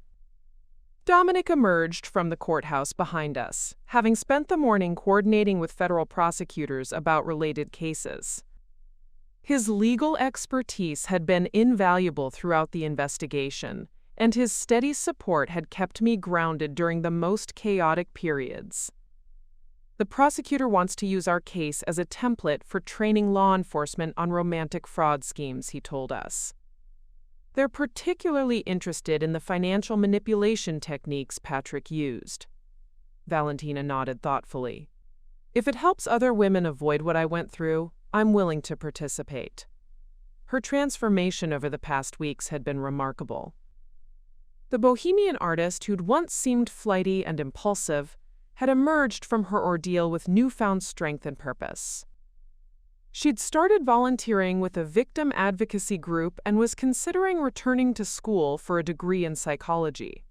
Dominic emerged from the courthouse behind us, having spent the morning coordinating with federal prosecutors about related cases. His legal expertise had been invaluable throughout the investigation, and his steady support had kept me grounded during the most chaotic periods. "The prosecutor wants to use our case as a template for training law enforcement on romantic fraud schemes," he told us. "They're particularly interested in the financial manipulation techniques Patrick used." Valentina nodded thoughtfully. "If it helps other women avoid what I went through, I'm willing to participate." Her transformation over the past weeks had been remarkable. The bohemian artist who'd once seemed flighty and impulsive had emerged from her ordeal with newfound strength and purpose. She'd started volunteering with a victim advocacy group and was considering returning to school for a degree in psychology.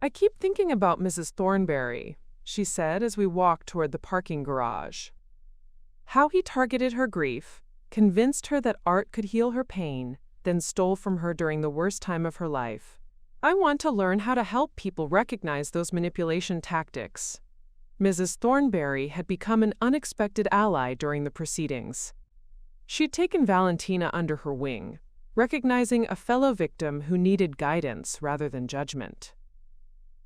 "I keep thinking about Mrs. Thornberry," she said as we walked toward the parking garage. "How he targeted her grief, convinced her that art could heal her pain, then stole from her during the worst time of her life. I want to learn how to help people recognize those manipulation tactics." Mrs. Thornberry had become an unexpected ally during the proceedings. She'd taken Valentina under her wing, recognizing a fellow victim who needed guidance rather than judgment.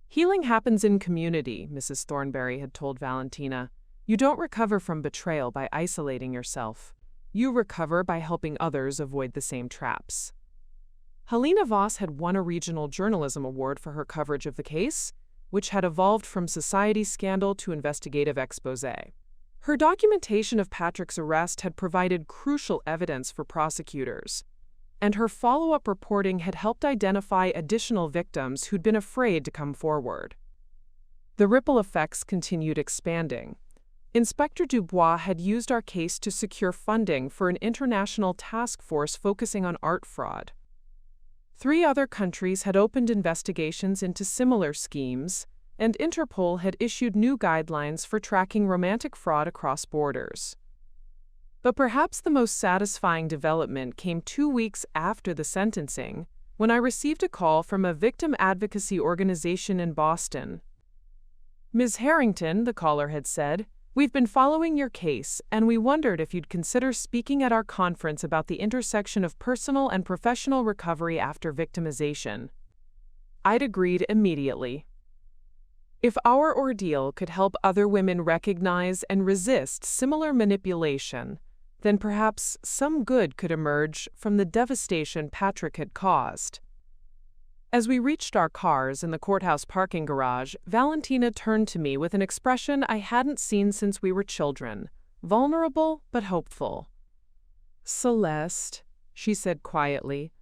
"Healing happens in community," Mrs. Thornberry had told Valentina. "You don't recover from betrayal by isolating yourself. You recover by helping others avoid the same traps." Helena Voss had won a regional journalism award for her coverage of the case, which had evolved from society scandal to investigative expose. Her documentation of Patrick's arrest had provided crucial evidence for prosecutors, and her follow-up reporting had helped identify additional victims who'd been afraid to come forward. The ripple effects continued expanding. Inspector Dubois had used our case to secure funding for an international task force focusing on art fraud. 3 other countries had opened investigations into similar schemes, and Interpol had issued new guidelines for tracking romantic fraud across borders. But perhaps the most satisfying development came 2 weeks after the sentencing, when I received a call from a victim advocacy organization in Boston. "Ms. Harrington," the caller had said, We've been following your case, and we wondered if you'd consider speaking at our conference about the intersection of personal and professional recovery after victimization. I'd agreed immediately. If our ordeal could help other women recognize and resist similar manipulation, then perhaps some good could emerge from the devastation Patrick had caused. As we reached our cars in the courthouse parking garage, Valentina turned to me with an expression I hadn't seen since we were children, vulnerable but hopeful. "Celeste," she said quietly,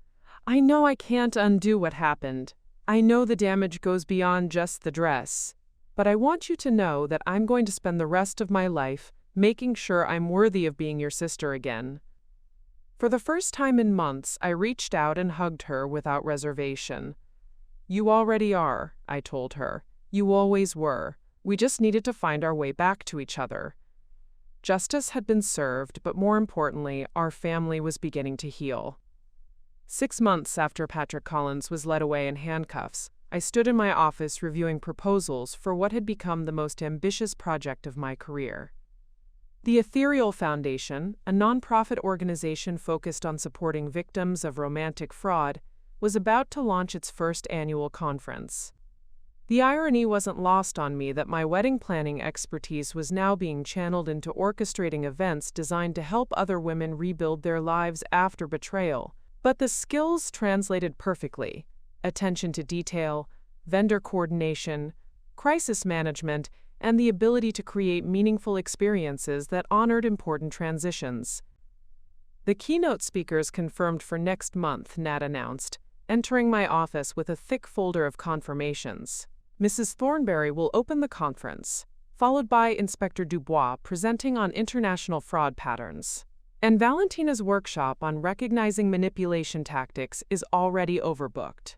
"I know I can't undo what happened. I know the damage goes beyond just the dress. But I want you to know that I'm going to spend the rest of my life making sure I'm worthy of being your sister again." For the first time in months, I reached out and hugged her without reservation. "You already are," I told her. "You always were. We just needed to find our way back to each other." Justice had been served, but more importantly, our family was beginning to heal. 6 months after Patrick Collins was led away in handcuffs, I stood in my office reviewing proposals for what had become the most ambitious project of my career. The Ethereal Foundation, a nonprofit organization focused on supporting victims of romantic fraud, was about to launch its first annual conference. The irony wasn't lost on me that my wedding planning expertise was now being channeled into orchestrating events designed to help other women rebuild their lives after betrayal. But the skills translated perfectly: attention to detail, vendor coordination, crisis management, and the ability to create meaningful experiences that honored important transitions. The keynote speakers confirmed for next month, Nat announced, entering my office with a thick folder of confirmations. Mrs. Thornberry will open the conference, followed by Inspector Dubois presenting on international fraud patterns. And Valentina's workshop on recognizing manipulation tactics is already overbooked.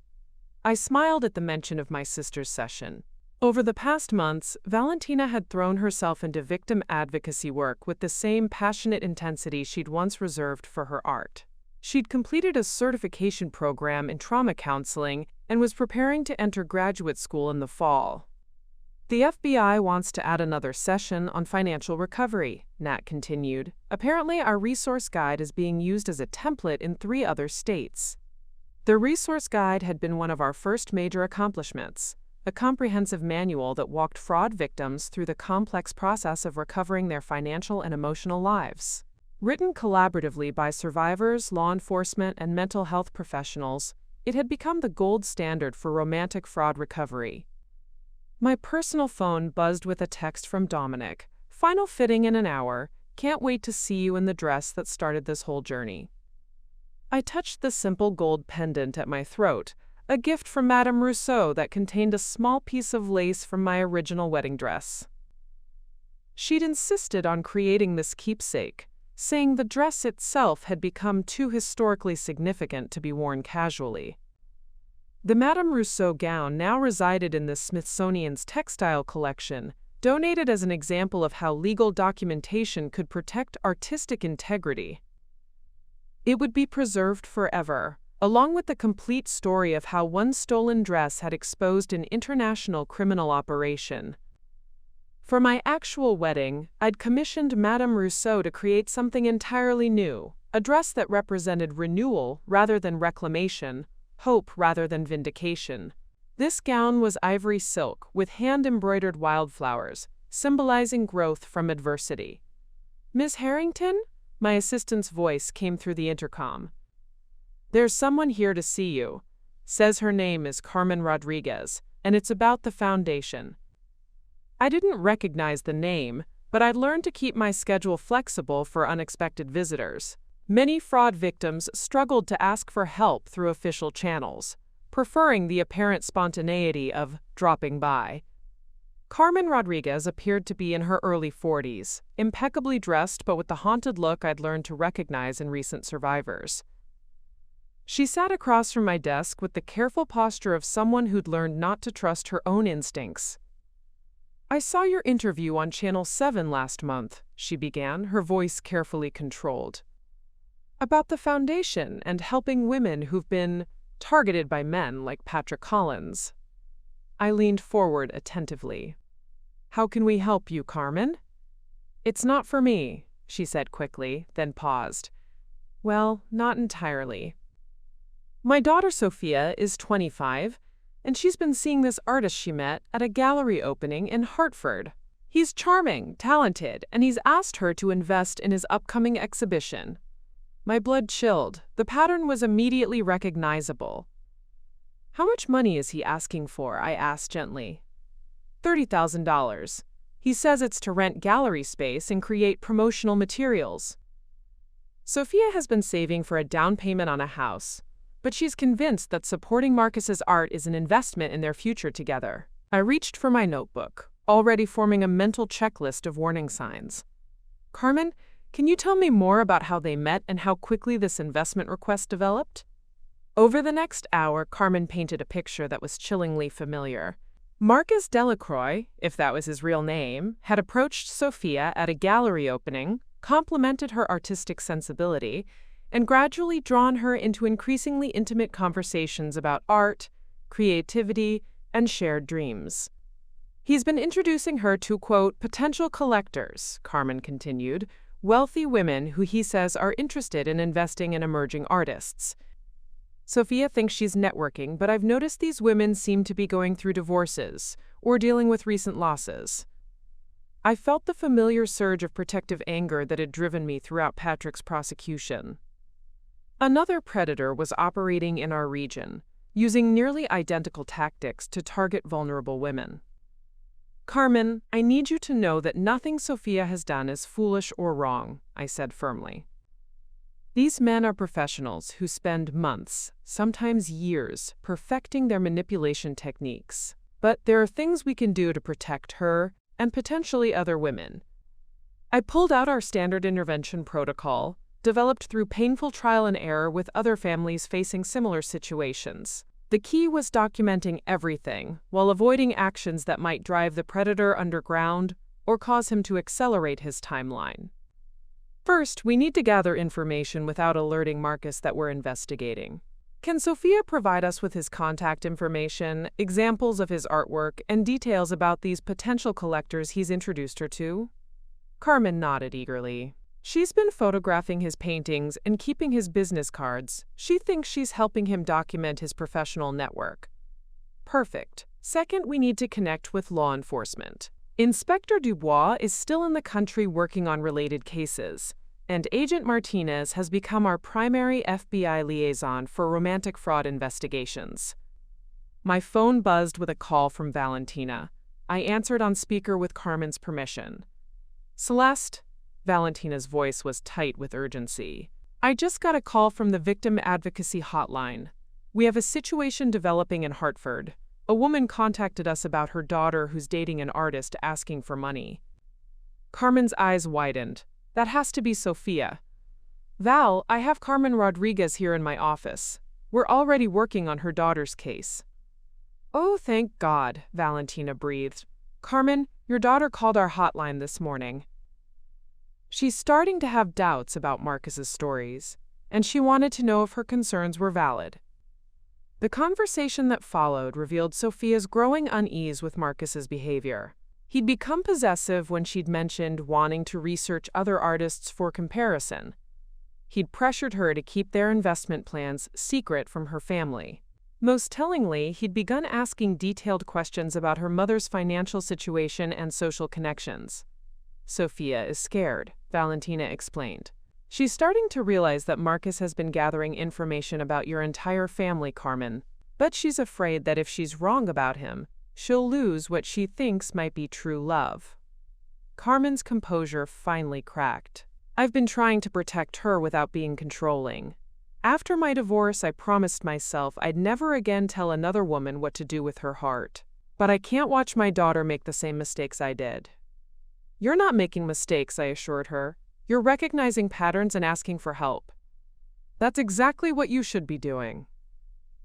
I smiled at the mention of my sister's session. Over the past months, Valentina had thrown herself into victim advocacy work with the same passionate intensity she'd once reserved for her art. She'd completed a certification program in trauma counseling and was preparing to enter graduate school in the fall. "The FBI wants to add another session on financial recovery," Nat continued. "Apparently, our resource guide is being used as a template in 3 other states." The resource guide had been one of our first major accomplishments, a comprehensive manual that walked fraud victims through the complex process of recovering their financial and emotional lives. Written collaboratively by survivors, law enforcement, and mental health professionals, it had become the gold standard for romantic fraud recovery. My personal phone buzzed with a text from Dominic. "Final fitting in an hour. Can't wait to see you in the dress that started this whole journey." I touched the simple gold pendant at my throat, a gift from Madame Rousseau that contained a small piece of lace from my original wedding dress. She'd insisted on creating this keepsake, saying the dress itself had become too historically significant to be worn casually. The Madame Rousseau gown now resided in the Smithsonian's textile collection, donated as an example of how legal documentation could protect artistic integrity. It would be preserved forever, along with the complete story of how one stolen dress had exposed an international criminal operation. For my actual wedding, I'd commissioned Madame Rousseau to create something entirely new, a dress that represented renewal rather than reclamation, hope rather than vindication. This gown was ivory silk with hand-embroidered wildflowers, symbolizing growth from adversity. "Miss Harrington?" My assistant's voice came through the intercom. "There's someone here to see you. Says her name is Carmen Rodriguez, and it's about the foundation." I didn't recognize the name, but I'd learned to keep my schedule flexible for unexpected visitors. Many fraud victims struggled to ask for help through official channels, preferring the apparent spontaneity of dropping by. Carmen Rodriguez appeared to be in her early 40s, impeccably dressed but with the haunted look I'd learned to recognize in recent survivors. She sat across from my desk with the careful posture of someone who'd learned not to trust her own instincts. "I saw your interview on Channel 7 last month," she began, her voice carefully controlled. "About the foundation and helping women who've been targeted by men like Patrick Collins." I leaned forward attentively. "How can we help you, Carmen?" "It's not for me," she said quickly, then paused. "Well, not entirely. My daughter Sophia is 25, and she's been seeing this artist she met at a gallery opening in Hartford. He's charming, talented, and he's asked her to invest in his upcoming exhibition." My blood chilled. The pattern was immediately recognizable. "How much money is he asking for?" I asked gently. $30,000. He says it's to rent gallery space and create promotional materials. Sophia has been saving for a down payment on a house, but she's convinced that supporting Marcus's art is an investment in their future together. I reached for my notebook, already forming a mental checklist of warning signs. "Carmen, can you tell me more about how they met and how quickly this investment request developed?" Over the next hour, Carmen painted a picture that was chillingly familiar. Marcus Delacroix, if that was his real name, had approached Sophia at a gallery opening, complimented her artistic sensibility, and gradually drawn her into increasingly intimate conversations about art, creativity, and shared dreams. "He's been introducing her to, quote, potential collectors," Carmen continued, "wealthy women who he says are interested in investing in emerging artists. Sophia thinks she's networking, but I've noticed these women seem to be going through divorces or dealing with recent losses." I felt the familiar surge of protective anger that had driven me throughout Patrick's prosecution. Another predator was operating in our region, using nearly identical tactics to target vulnerable women. "Carmen, I need you to know that nothing Sophia has done is foolish or wrong," I said firmly. "These men are professionals who spend months, sometimes years, perfecting their manipulation techniques. But there are things we can do to protect her and potentially other women." I pulled out our standard intervention protocol, developed through painful trial and error with other families facing similar situations. The key was documenting everything, while avoiding actions that might drive the predator underground or cause him to accelerate his timeline. First, we need to gather information without alerting Marcus that we're investigating. Can Sophia provide us with his contact information, examples of his artwork, and details about these potential collectors he's introduced her to? Carmen nodded eagerly. She's been photographing his paintings and keeping his business cards. She thinks she's helping him document his professional network. Perfect. Second, we need to connect with law enforcement. Inspector Dubois is still in the country working on related cases, and Agent Martinez has become our primary FBI liaison for romantic fraud investigations. My phone buzzed with a call from Valentina. I answered on speaker with Carmen's permission. "Celeste?" Valentina's voice was tight with urgency. "I just got a call from the Victim Advocacy Hotline. We have a situation developing in Hartford. A woman contacted us about her daughter who's dating an artist asking for money." Carmen's eyes widened. "That has to be Sophia." "Val, I have Carmen Rodriguez here in my office. We're already working on her daughter's case." "Oh, thank God," Valentina breathed. "Carmen, your daughter called our hotline this morning. She's starting to have doubts about Marcus's stories, and she wanted to know if her concerns were valid." The conversation that followed revealed Sophia's growing unease with Marcus's behavior. He'd become possessive when she'd mentioned wanting to research other artists for comparison. He'd pressured her to keep their investment plans secret from her family. Most tellingly, he'd begun asking detailed questions about her mother's financial situation and social connections. "Sophia is scared," Valentina explained. "She's starting to realize that Marcus has been gathering information about your entire family, Carmen. But she's afraid that if she's wrong about him, she'll lose what she thinks might be true love." Carmen's composure finally cracked. "I've been trying to protect her without being controlling. After my divorce, I promised myself I'd never again tell another woman what to do with her heart. But I can't watch my daughter make the same mistakes I did." "You're not making mistakes," I assured her. "You're recognizing patterns and asking for help. That's exactly what you should be doing."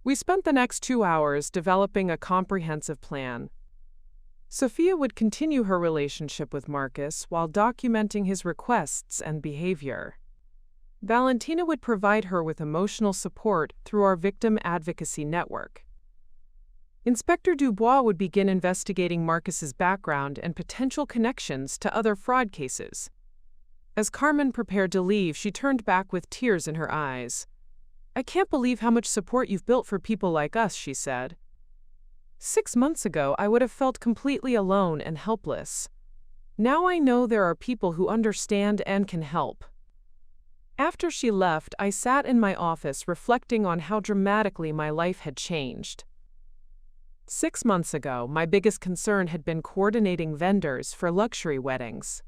We spent the next 2 hours developing a comprehensive plan. Sophia would continue her relationship with Marcus while documenting his requests and behavior. Valentina would provide her with emotional support through our victim advocacy network. Inspector Dubois would begin investigating Marcus's background and potential connections to other fraud cases. As Carmen prepared to leave, she turned back with tears in her eyes. "I can't believe how much support you've built for people like us," she said. 6 months ago, I would have felt completely alone and helpless. Now I know there are people who understand and can help. After she left, I sat in my office reflecting on how dramatically my life had changed. 6 months ago, my biggest concern had been coordinating vendors for luxury weddings.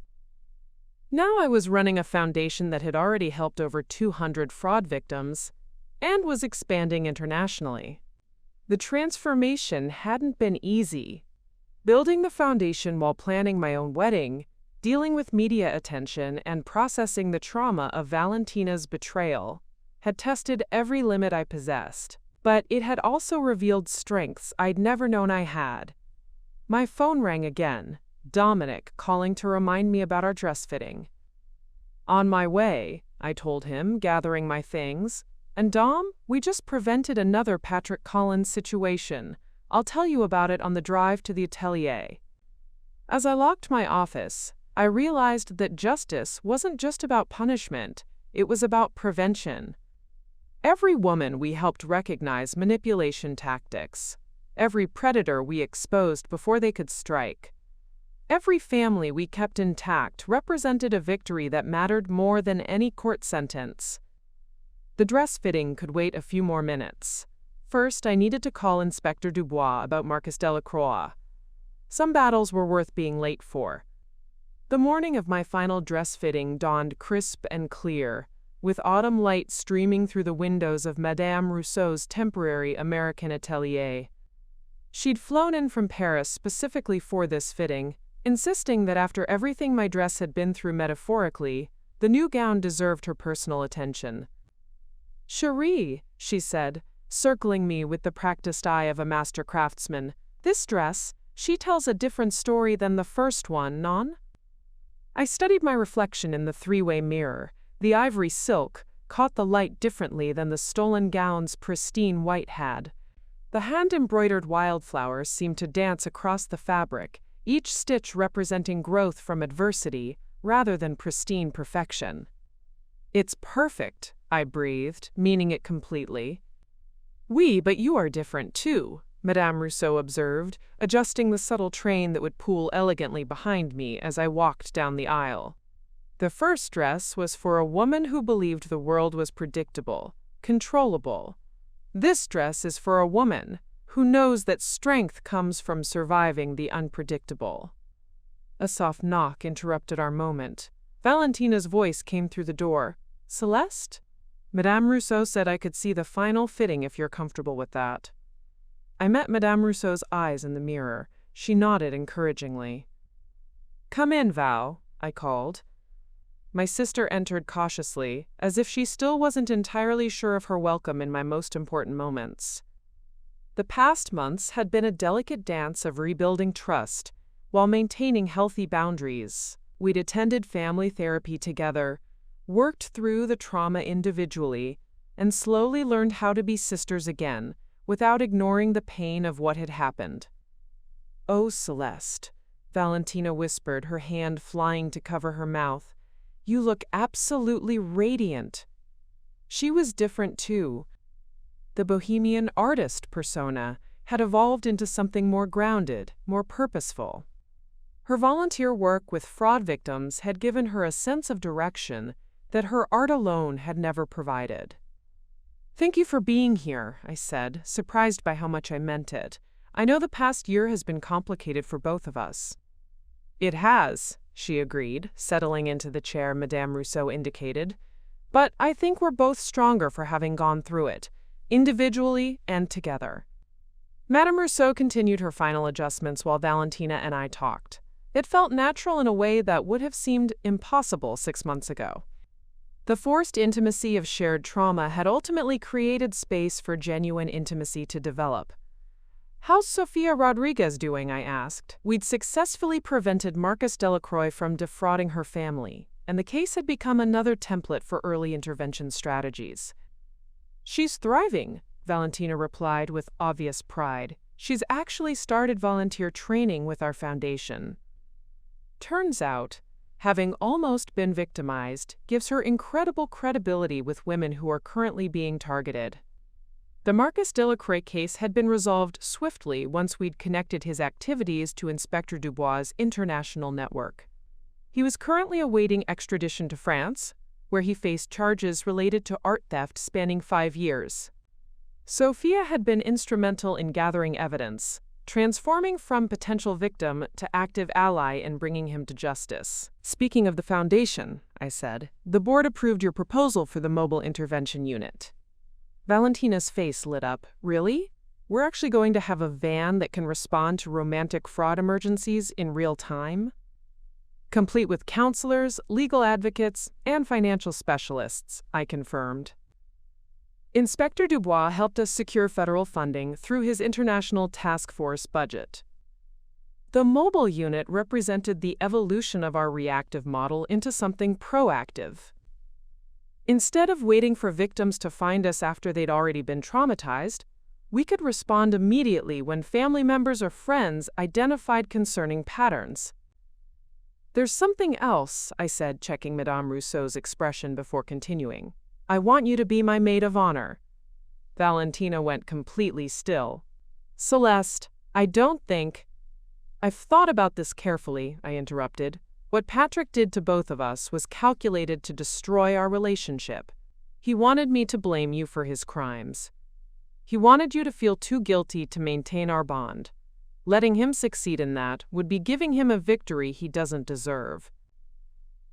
Now I was running a foundation that had already helped over 200 fraud victims and was expanding internationally. The transformation hadn't been easy. Building the foundation while planning my own wedding, dealing with media attention, and processing the trauma of Valentina's betrayal had tested every limit I possessed. But it had also revealed strengths I'd never known I had. My phone rang again, Dominic calling to remind me about our dress fitting. "On my way," I told him, gathering my things. "And Dom, we just prevented another Patrick Collins situation. I'll tell you about it on the drive to the atelier." As I locked my office, I realized that justice wasn't just about punishment, it was about prevention. Every woman we helped recognize manipulation tactics. Every predator we exposed before they could strike. Every family we kept intact represented a victory that mattered more than any court sentence. The dress fitting could wait a few more minutes. First, I needed to call Inspector Dubois about Marcus Delacroix. Some battles were worth being late for. The morning of my final dress fitting dawned crisp and clear, with autumn light streaming through the windows of Madame Rousseau's temporary American atelier. She'd flown in from Paris specifically for this fitting, insisting that after everything my dress had been through metaphorically, the new gown deserved her personal attention. "Cherie," she said, circling me with the practiced eye of a master craftsman, "this dress, she tells a different story than the first one, non?" I studied my reflection in the three-way mirror. The ivory silk caught the light differently than the stolen gown's pristine white had. The hand-embroidered wildflowers seemed to dance across the fabric, each stitch representing growth from adversity rather than pristine perfection. "It's perfect," I breathed, meaning it completely. "Oui, but you are different too," Madame Rousseau observed, adjusting the subtle train that would pool elegantly behind me as I walked down the aisle. "The first dress was for a woman who believed the world was predictable, controllable. This dress is for a woman who knows that strength comes from surviving the unpredictable." A soft knock interrupted our moment. Valentina's voice came through the door. "Celeste? Madame Rousseau said I could see the final fitting if you're comfortable with that." I met Madame Rousseau's eyes in the mirror. She nodded encouragingly. "Come in, Val," I called. My sister entered cautiously, as if she still wasn't entirely sure of her welcome in my most important moments. The past months had been a delicate dance of rebuilding trust while maintaining healthy boundaries. We'd attended family therapy together, worked through the trauma individually, and slowly learned how to be sisters again without ignoring the pain of what had happened. "Oh, Celeste," Valentina whispered, her hand flying to cover her mouth. "You look absolutely radiant." She was different too. The bohemian artist persona had evolved into something more grounded, more purposeful. Her volunteer work with fraud victims had given her a sense of direction that her art alone had never provided. "Thank you for being here," I said, surprised by how much I meant it. "I know the past year has been complicated for both of us." "It has," she agreed, settling into the chair Madame Rousseau indicated. "But I think we're both stronger for having gone through it, individually and together." Madame Rousseau continued her final adjustments while Valentina and I talked. It felt natural in a way that would have seemed impossible 6 months ago. The forced intimacy of shared trauma had ultimately created space for genuine intimacy to develop. "How's Sofia Rodriguez doing?" I asked. We'd successfully prevented Marcus Delacroix from defrauding her family, and the case had become another template for early intervention strategies. "She's thriving," Valentina replied with obvious pride. She's actually started volunteer training with our foundation. Turns out, having almost been victimized gives her incredible credibility with women who are currently being targeted. The Marcus Delacroix case had been resolved swiftly once we'd connected his activities to Inspector Dubois' international network. He was currently awaiting extradition to France, where he faced charges related to art theft spanning 5 years. Sophia had been instrumental in gathering evidence, transforming from potential victim to active ally in bringing him to justice. Speaking of the foundation, I said, the board approved your proposal for the mobile intervention unit. Valentina's face lit up. Really? We're actually going to have a van that can respond to romantic fraud emergencies in real time? Complete with counselors, legal advocates, and financial specialists, I confirmed. Inspector Dubois helped us secure federal funding through his international task force budget. The mobile unit represented the evolution of our reactive model into something proactive. Instead of waiting for victims to find us after they'd already been traumatized, we could respond immediately when family members or friends identified concerning patterns. There's something else, I said, checking Madame Rousseau's expression before continuing. I want you to be my maid of honor. Valentina went completely still. Celeste, I don't think... I've thought about this carefully, I interrupted. What Patrick did to both of us was calculated to destroy our relationship. He wanted me to blame you for his crimes. He wanted you to feel too guilty to maintain our bond. Letting him succeed in that would be giving him a victory he doesn't deserve.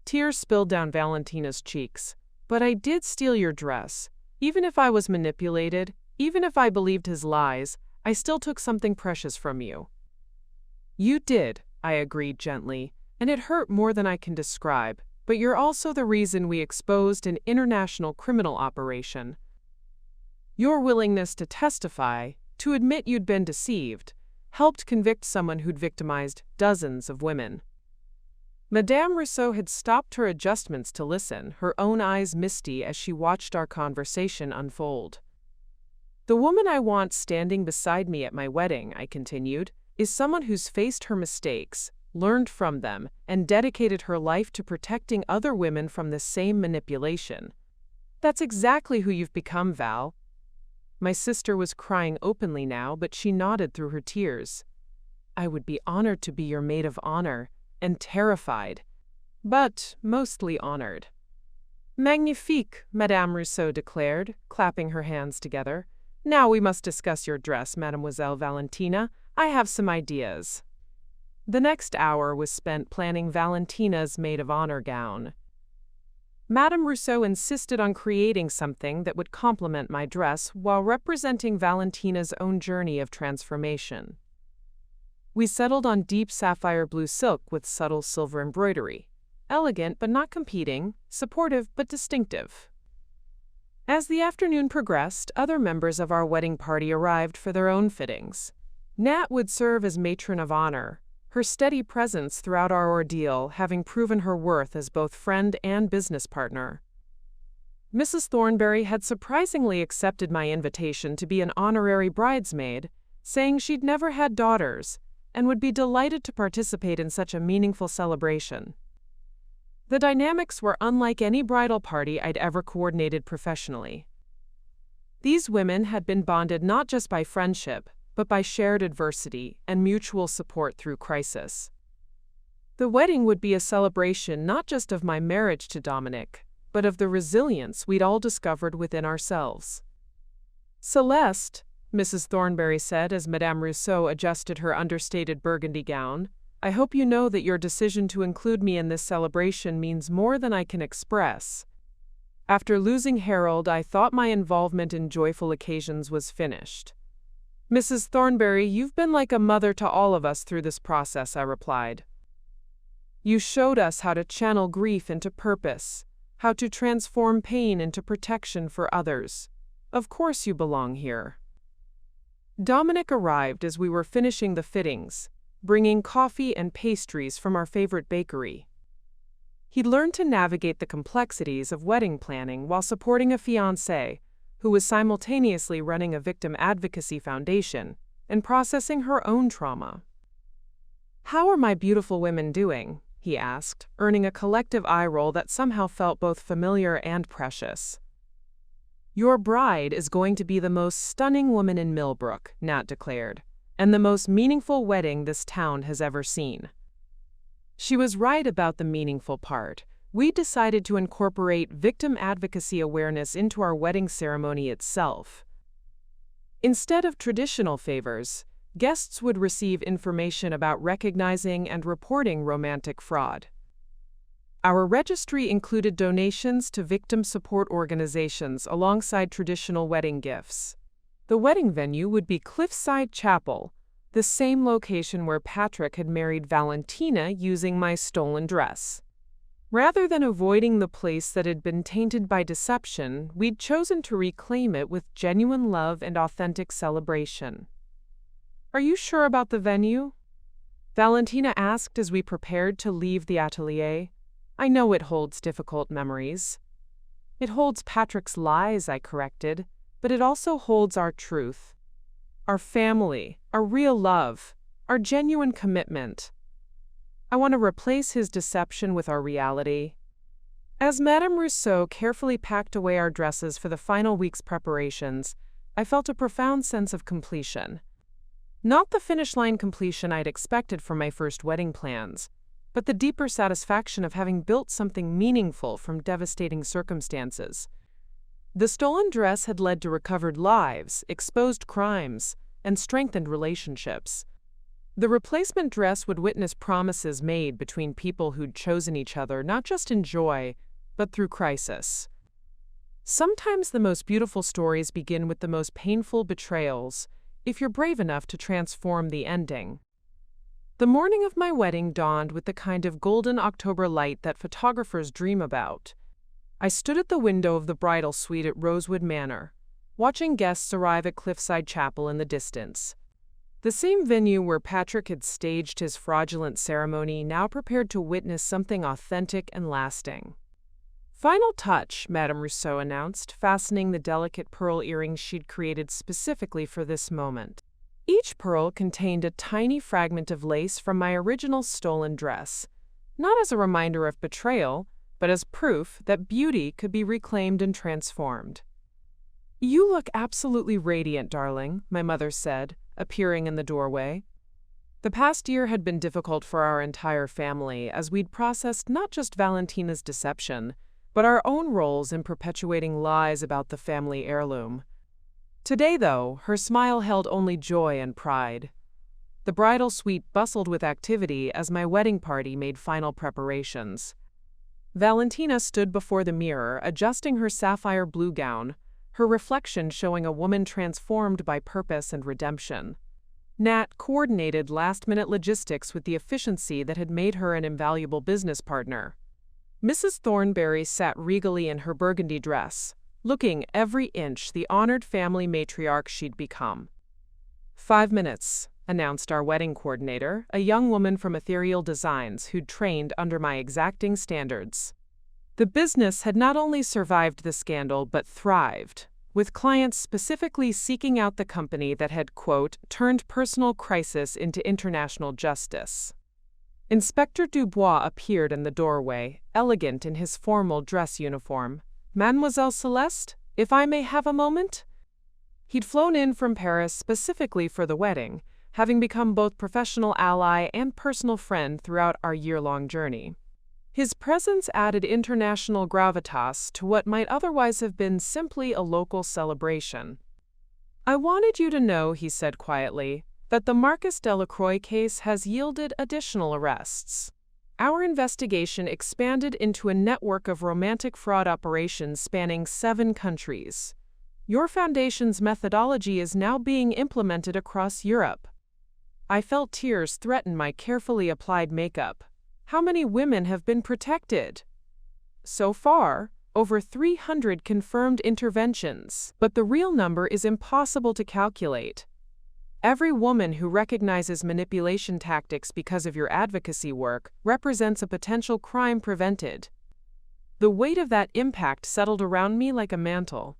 Tears spilled down Valentina's cheeks. But I did steal your dress. Even if I was manipulated, even if I believed his lies, I still took something precious from you. You did, I agreed gently, and it hurt more than I can describe, but you're also the reason we exposed an international criminal operation. Your willingness to testify, to admit you'd been deceived, helped convict someone who'd victimized dozens of women. Madame Rousseau had stopped her adjustments to listen, her own eyes misty as she watched our conversation unfold. The woman I want standing beside me at my wedding, I continued, is someone who's faced her mistakes, learned from them, and dedicated her life to protecting other women from the same manipulation. That's exactly who you've become, Val. My sister was crying openly now, but she nodded through her tears. I would be honored to be your maid of honor, and terrified, but mostly honored. Magnifique, Madame Rousseau declared, clapping her hands together. Now we must discuss your dress, Mademoiselle Valentina. I have some ideas. The next hour was spent planning Valentina's maid of honor gown. Madame Rousseau insisted on creating something that would complement my dress while representing Valentina's own journey of transformation. We settled on deep sapphire blue silk with subtle silver embroidery. Elegant but not competing, supportive but distinctive. As the afternoon progressed, other members of our wedding party arrived for their own fittings. Nat would serve as matron of honor, her steady presence throughout our ordeal having proven her worth as both friend and business partner. Mrs. Thornberry had surprisingly accepted my invitation to be an honorary bridesmaid, saying she'd never had daughters, and would be delighted to participate in such a meaningful celebration. The dynamics were unlike any bridal party I'd ever coordinated professionally. These women had been bonded not just by friendship, but by shared adversity and mutual support through crisis. The wedding would be a celebration not just of my marriage to Dominic, but of the resilience we'd all discovered within ourselves. Celeste, Mrs. Thornberry said as Madame Rousseau adjusted her understated burgundy gown, I hope you know that your decision to include me in this celebration means more than I can express. After losing Harold, I thought my involvement in joyful occasions was finished. Mrs. Thornberry, you've been like a mother to all of us through this process, I replied. You showed us how to channel grief into purpose, how to transform pain into protection for others. Of course you belong here. Dominic arrived as we were finishing the fittings, bringing coffee and pastries from our favorite bakery. He'd learned to navigate the complexities of wedding planning while supporting a fiancé who was simultaneously running a victim advocacy foundation and processing her own trauma. "How are my beautiful women doing?" he asked, earning a collective eye roll that somehow felt both familiar and precious. "Your bride is going to be the most stunning woman in Millbrook," Nat declared, "and the most meaningful wedding this town has ever seen." She was right about the meaningful part. We decided to incorporate victim advocacy awareness into our wedding ceremony itself. Instead of traditional favors, guests would receive information about recognizing and reporting romantic fraud. Our registry included donations to victim support organizations alongside traditional wedding gifts. The wedding venue would be Cliffside Chapel, the same location where Patrick had married Valentina using my stolen dress. Rather than avoiding the place that had been tainted by deception, we'd chosen to reclaim it with genuine love and authentic celebration. "Are you sure about the venue?" Valentina asked as we prepared to leave the atelier. "I know it holds difficult memories." "It holds Patrick's lies," I corrected, "but it also holds our truth. Our family, our real love, our genuine commitment. I want to replace his deception with our reality." As Madame Rousseau carefully packed away our dresses for the final week's preparations, I felt a profound sense of completion. Not the finish line completion I'd expected from my first wedding plans, but the deeper satisfaction of having built something meaningful from devastating circumstances. The stolen dress had led to recovered lives, exposed crimes, and strengthened relationships. The replacement dress would witness promises made between people who'd chosen each other not just in joy, but through crisis. Sometimes the most beautiful stories begin with the most painful betrayals, if you're brave enough to transform the ending. The morning of my wedding dawned with the kind of golden October light that photographers dream about. I stood at the window of the bridal suite at Rosewood Manor, watching guests arrive at Cliffside Chapel in the distance. The same venue where Patrick had staged his fraudulent ceremony now prepared to witness something authentic and lasting. "Final touch," Madame Rousseau announced, fastening the delicate pearl earrings she'd created specifically for this moment. Each pearl contained a tiny fragment of lace from my original stolen dress, not as a reminder of betrayal, but as proof that beauty could be reclaimed and transformed. "You look absolutely radiant, darling," my mother said, appearing in the doorway. The past year had been difficult for our entire family as we'd processed not just Valentina's deception, but our own roles in perpetuating lies about the family heirloom. Today, though, her smile held only joy and pride. The bridal suite bustled with activity as my wedding party made final preparations. Valentina stood before the mirror, adjusting her sapphire blue gown, her reflection showing a woman transformed by purpose and redemption. Nat coordinated last-minute logistics with the efficiency that had made her an invaluable business partner. Mrs. Thornberry sat regally in her burgundy dress, looking every inch the honored family matriarch she'd become. 5 minutes, announced our wedding coordinator, a young woman from Ethereal Designs who'd trained under my exacting standards. The business had not only survived the scandal but thrived, with clients specifically seeking out the company that had, quote, turned personal crisis into international justice. Inspector Dubois appeared in the doorway, elegant in his formal dress uniform. "Mademoiselle Celeste, if I may have a moment?" He'd flown in from Paris specifically for the wedding, having become both professional ally and personal friend throughout our year-long journey. His presence added international gravitas to what might otherwise have been simply a local celebration. "I wanted you to know," he said quietly, "that the Marcus Delacroix case has yielded additional arrests. Our investigation expanded into a network of romantic fraud operations spanning 7 countries. Your foundation's methodology is now being implemented across Europe." I felt tears threaten my carefully applied makeup. How many women have been protected? So far, over 300 confirmed interventions, but the real number is impossible to calculate. Every woman who recognizes manipulation tactics because of your advocacy work represents a potential crime prevented. The weight of that impact settled around me like a mantle.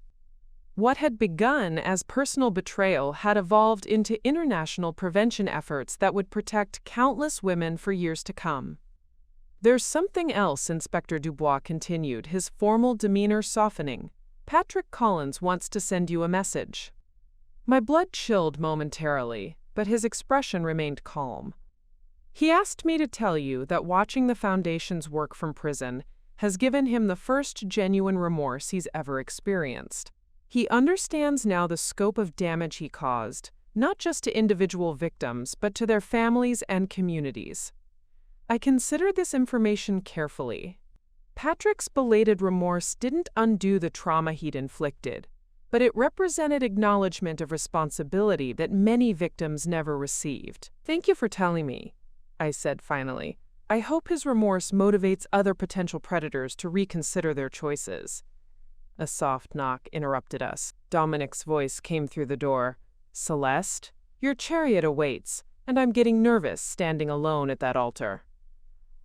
What had begun as personal betrayal had evolved into international prevention efforts that would protect countless women for years to come. "There's something else," Inspector Dubois continued, his formal demeanor softening. "Patrick Collins wants to send you a message." My blood chilled momentarily, but his expression remained calm. "He asked me to tell you that watching the Foundation's work from prison has given him the first genuine remorse he's ever experienced. He understands now the scope of damage he caused, not just to individual victims, but to their families and communities." I considered this information carefully. Patrick's belated remorse didn't undo the trauma he'd inflicted, but it represented acknowledgement of responsibility that many victims never received. "Thank you for telling me," I said finally. "I hope his remorse motivates other potential predators to reconsider their choices." A soft knock interrupted us. Dominic's voice came through the door. "Celeste, your chariot awaits, and I'm getting nervous standing alone at that altar."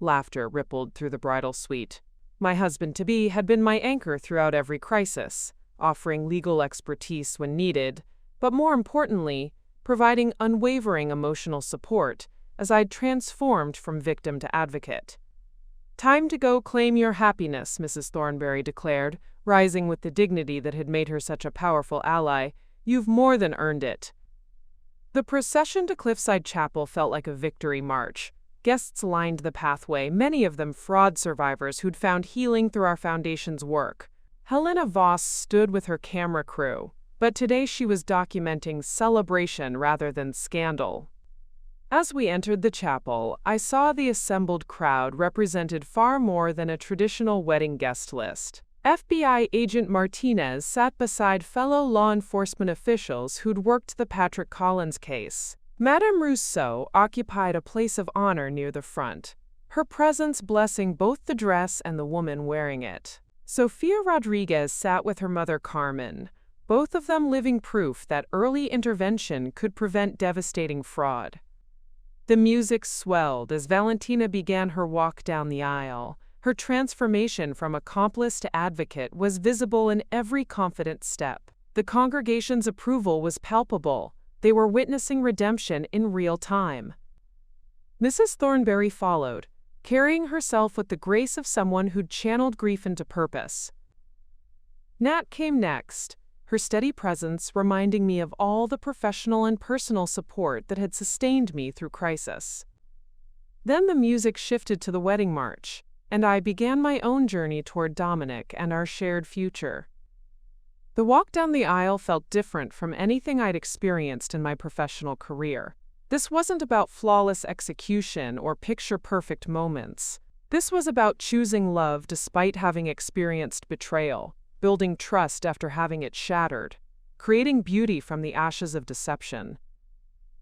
Laughter rippled through the bridal suite. My husband-to-be had been my anchor throughout every crisis, offering legal expertise when needed, but more importantly, providing unwavering emotional support as I'd transformed from victim to advocate. "Time to go claim your happiness," Mrs. Thornberry declared, rising with the dignity that had made her such a powerful ally. "You've more than earned it." The procession to Cliffside Chapel felt like a victory march. Guests lined the pathway, many of them fraud survivors who'd found healing through our Foundation's work. Helena Voss stood with her camera crew, but today she was documenting celebration rather than scandal. As we entered the chapel, I saw the assembled crowd represented far more than a traditional wedding guest list. FBI agent Martinez sat beside fellow law enforcement officials who'd worked the Patrick Collins case. Madame Rousseau occupied a place of honor near the front, her presence blessing both the dress and the woman wearing it. Sofia Rodriguez sat with her mother Carmen, both of them living proof that early intervention could prevent devastating fraud. The music swelled as Valentina began her walk down the aisle. Her transformation from accomplice to advocate was visible in every confident step. The congregation's approval was palpable. They were witnessing redemption in real time. Mrs. Thornberry followed, carrying herself with the grace of someone who'd channeled grief into purpose. Nat came next, her steady presence reminding me of all the professional and personal support that had sustained me through crisis. Then the music shifted to the wedding march, and I began my own journey toward Dominic and our shared future. The walk down the aisle felt different from anything I'd experienced in my professional career. This wasn't about flawless execution or picture-perfect moments. This was about choosing love despite having experienced betrayal, building trust after having it shattered, creating beauty from the ashes of deception.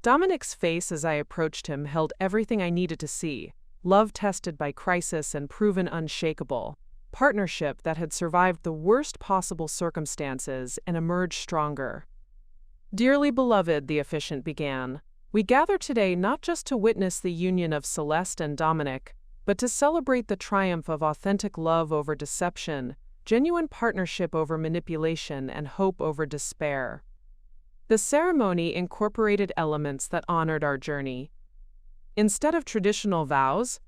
Dominic's face as I approached him held everything I needed to see: love tested by crisis and proven unshakable, partnership that had survived the worst possible circumstances and emerged stronger. "Dearly beloved," the officiant began, "we gather today not just to witness the union of Celeste and Dominic, but to celebrate the triumph of authentic love over deception, genuine partnership over manipulation, and hope over despair." The ceremony incorporated elements that honored our journey. Instead of traditional vows,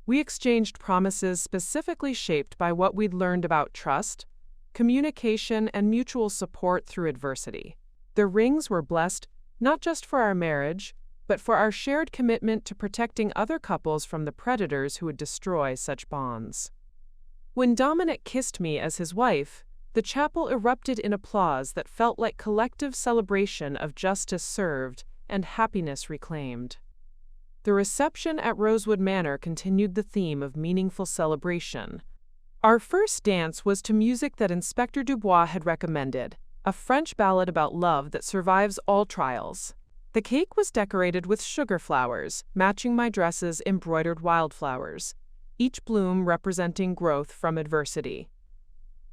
we exchanged promises specifically shaped by what we'd learned about trust, communication, and mutual support through adversity. The rings were blessed not just for our marriage, but for our shared commitment to protecting other couples from the predators who would destroy such bonds. When Dominic kissed me as his wife, the chapel erupted in applause that felt like collective celebration of justice served and happiness reclaimed. The reception at Rosewood Manor continued the theme of meaningful celebration. Our first dance was to music that Inspector Dubois had recommended, a French ballad about love that survives all trials. The cake was decorated with sugar flowers, matching my dress's embroidered wildflowers, each bloom representing growth from adversity.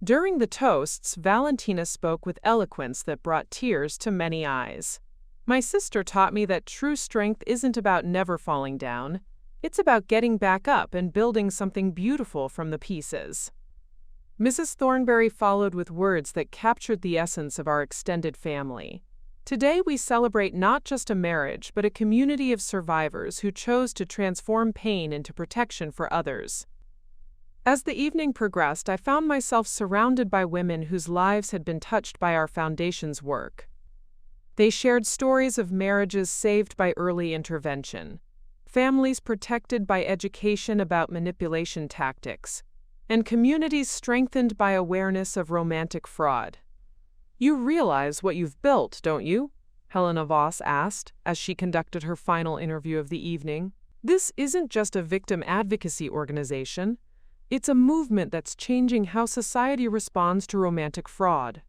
During the toasts, Valentina spoke with eloquence that brought tears to many eyes. My sister taught me that true strength isn't about never falling down. It's about getting back up and building something beautiful from the pieces. Mrs. Thornberry followed with words that captured the essence of our extended family. Today we celebrate not just a marriage, but a community of survivors who chose to transform pain into protection for others. As the evening progressed, I found myself surrounded by women whose lives had been touched by our foundation's work. They shared stories of marriages saved by early intervention, families protected by education about manipulation tactics, and communities strengthened by awareness of romantic fraud. "You realize what you've built, don't you?" Helena Voss asked as she conducted her final interview of the evening. "This isn't just a victim advocacy organization. It's a movement that's changing how society responds to romantic fraud."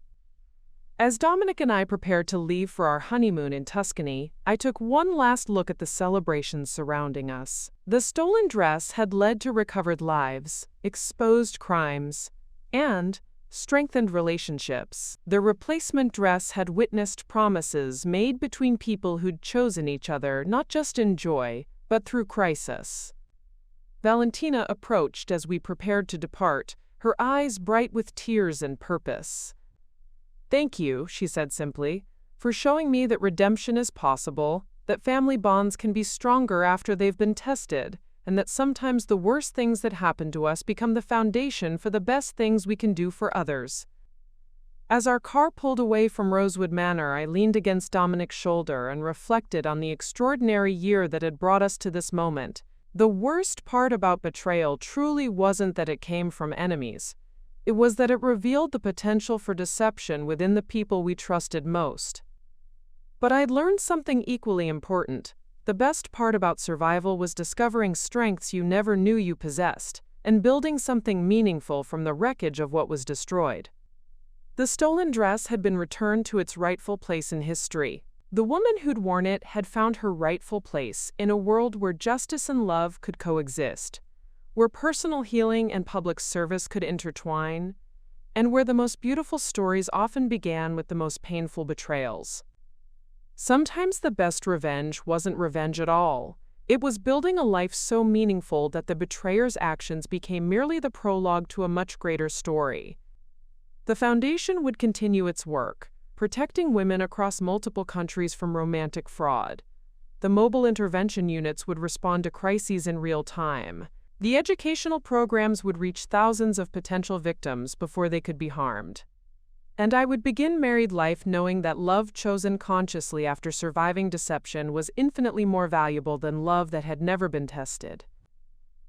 As Dominic and I prepared to leave for our honeymoon in Tuscany, I took one last look at the celebrations surrounding us. The stolen dress had led to recovered lives, exposed crimes, and strengthened relationships. The replacement dress had witnessed promises made between people who'd chosen each other not just in joy, but through crisis. Valentina approached as we prepared to depart, her eyes bright with tears and purpose. "Thank you," she said simply, "for showing me that redemption is possible, that family bonds can be stronger after they've been tested, and that sometimes the worst things that happen to us become the foundation for the best things we can do for others." As our car pulled away from Rosewood Manor, I leaned against Dominic's shoulder and reflected on the extraordinary year that had brought us to this moment. The worst part about betrayal truly wasn't that it came from enemies. It was that it revealed the potential for deception within the people we trusted most. But I'd learned something equally important. The best part about survival was discovering strengths you never knew you possessed, and building something meaningful from the wreckage of what was destroyed. The stolen dress had been returned to its rightful place in history. The woman who'd worn it had found her rightful place in a world where justice and love could coexist, where personal healing and public service could intertwine, and where the most beautiful stories often began with the most painful betrayals. Sometimes the best revenge wasn't revenge at all. It was building a life so meaningful that the betrayer's actions became merely the prologue to a much greater story. The foundation would continue its work, protecting women across multiple countries from romantic fraud. The mobile intervention units would respond to crises in real time. The educational programs would reach thousands of potential victims before they could be harmed. And I would begin married life knowing that love chosen consciously after surviving deception was infinitely more valuable than love that had never been tested.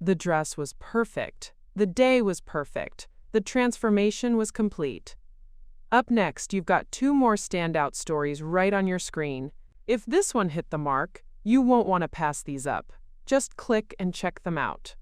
The dress was perfect. The day was perfect. The transformation was complete. Up next, you've got 2 more standout stories right on your screen. If this one hit the mark, you won't want to pass these up. Just click and check them out.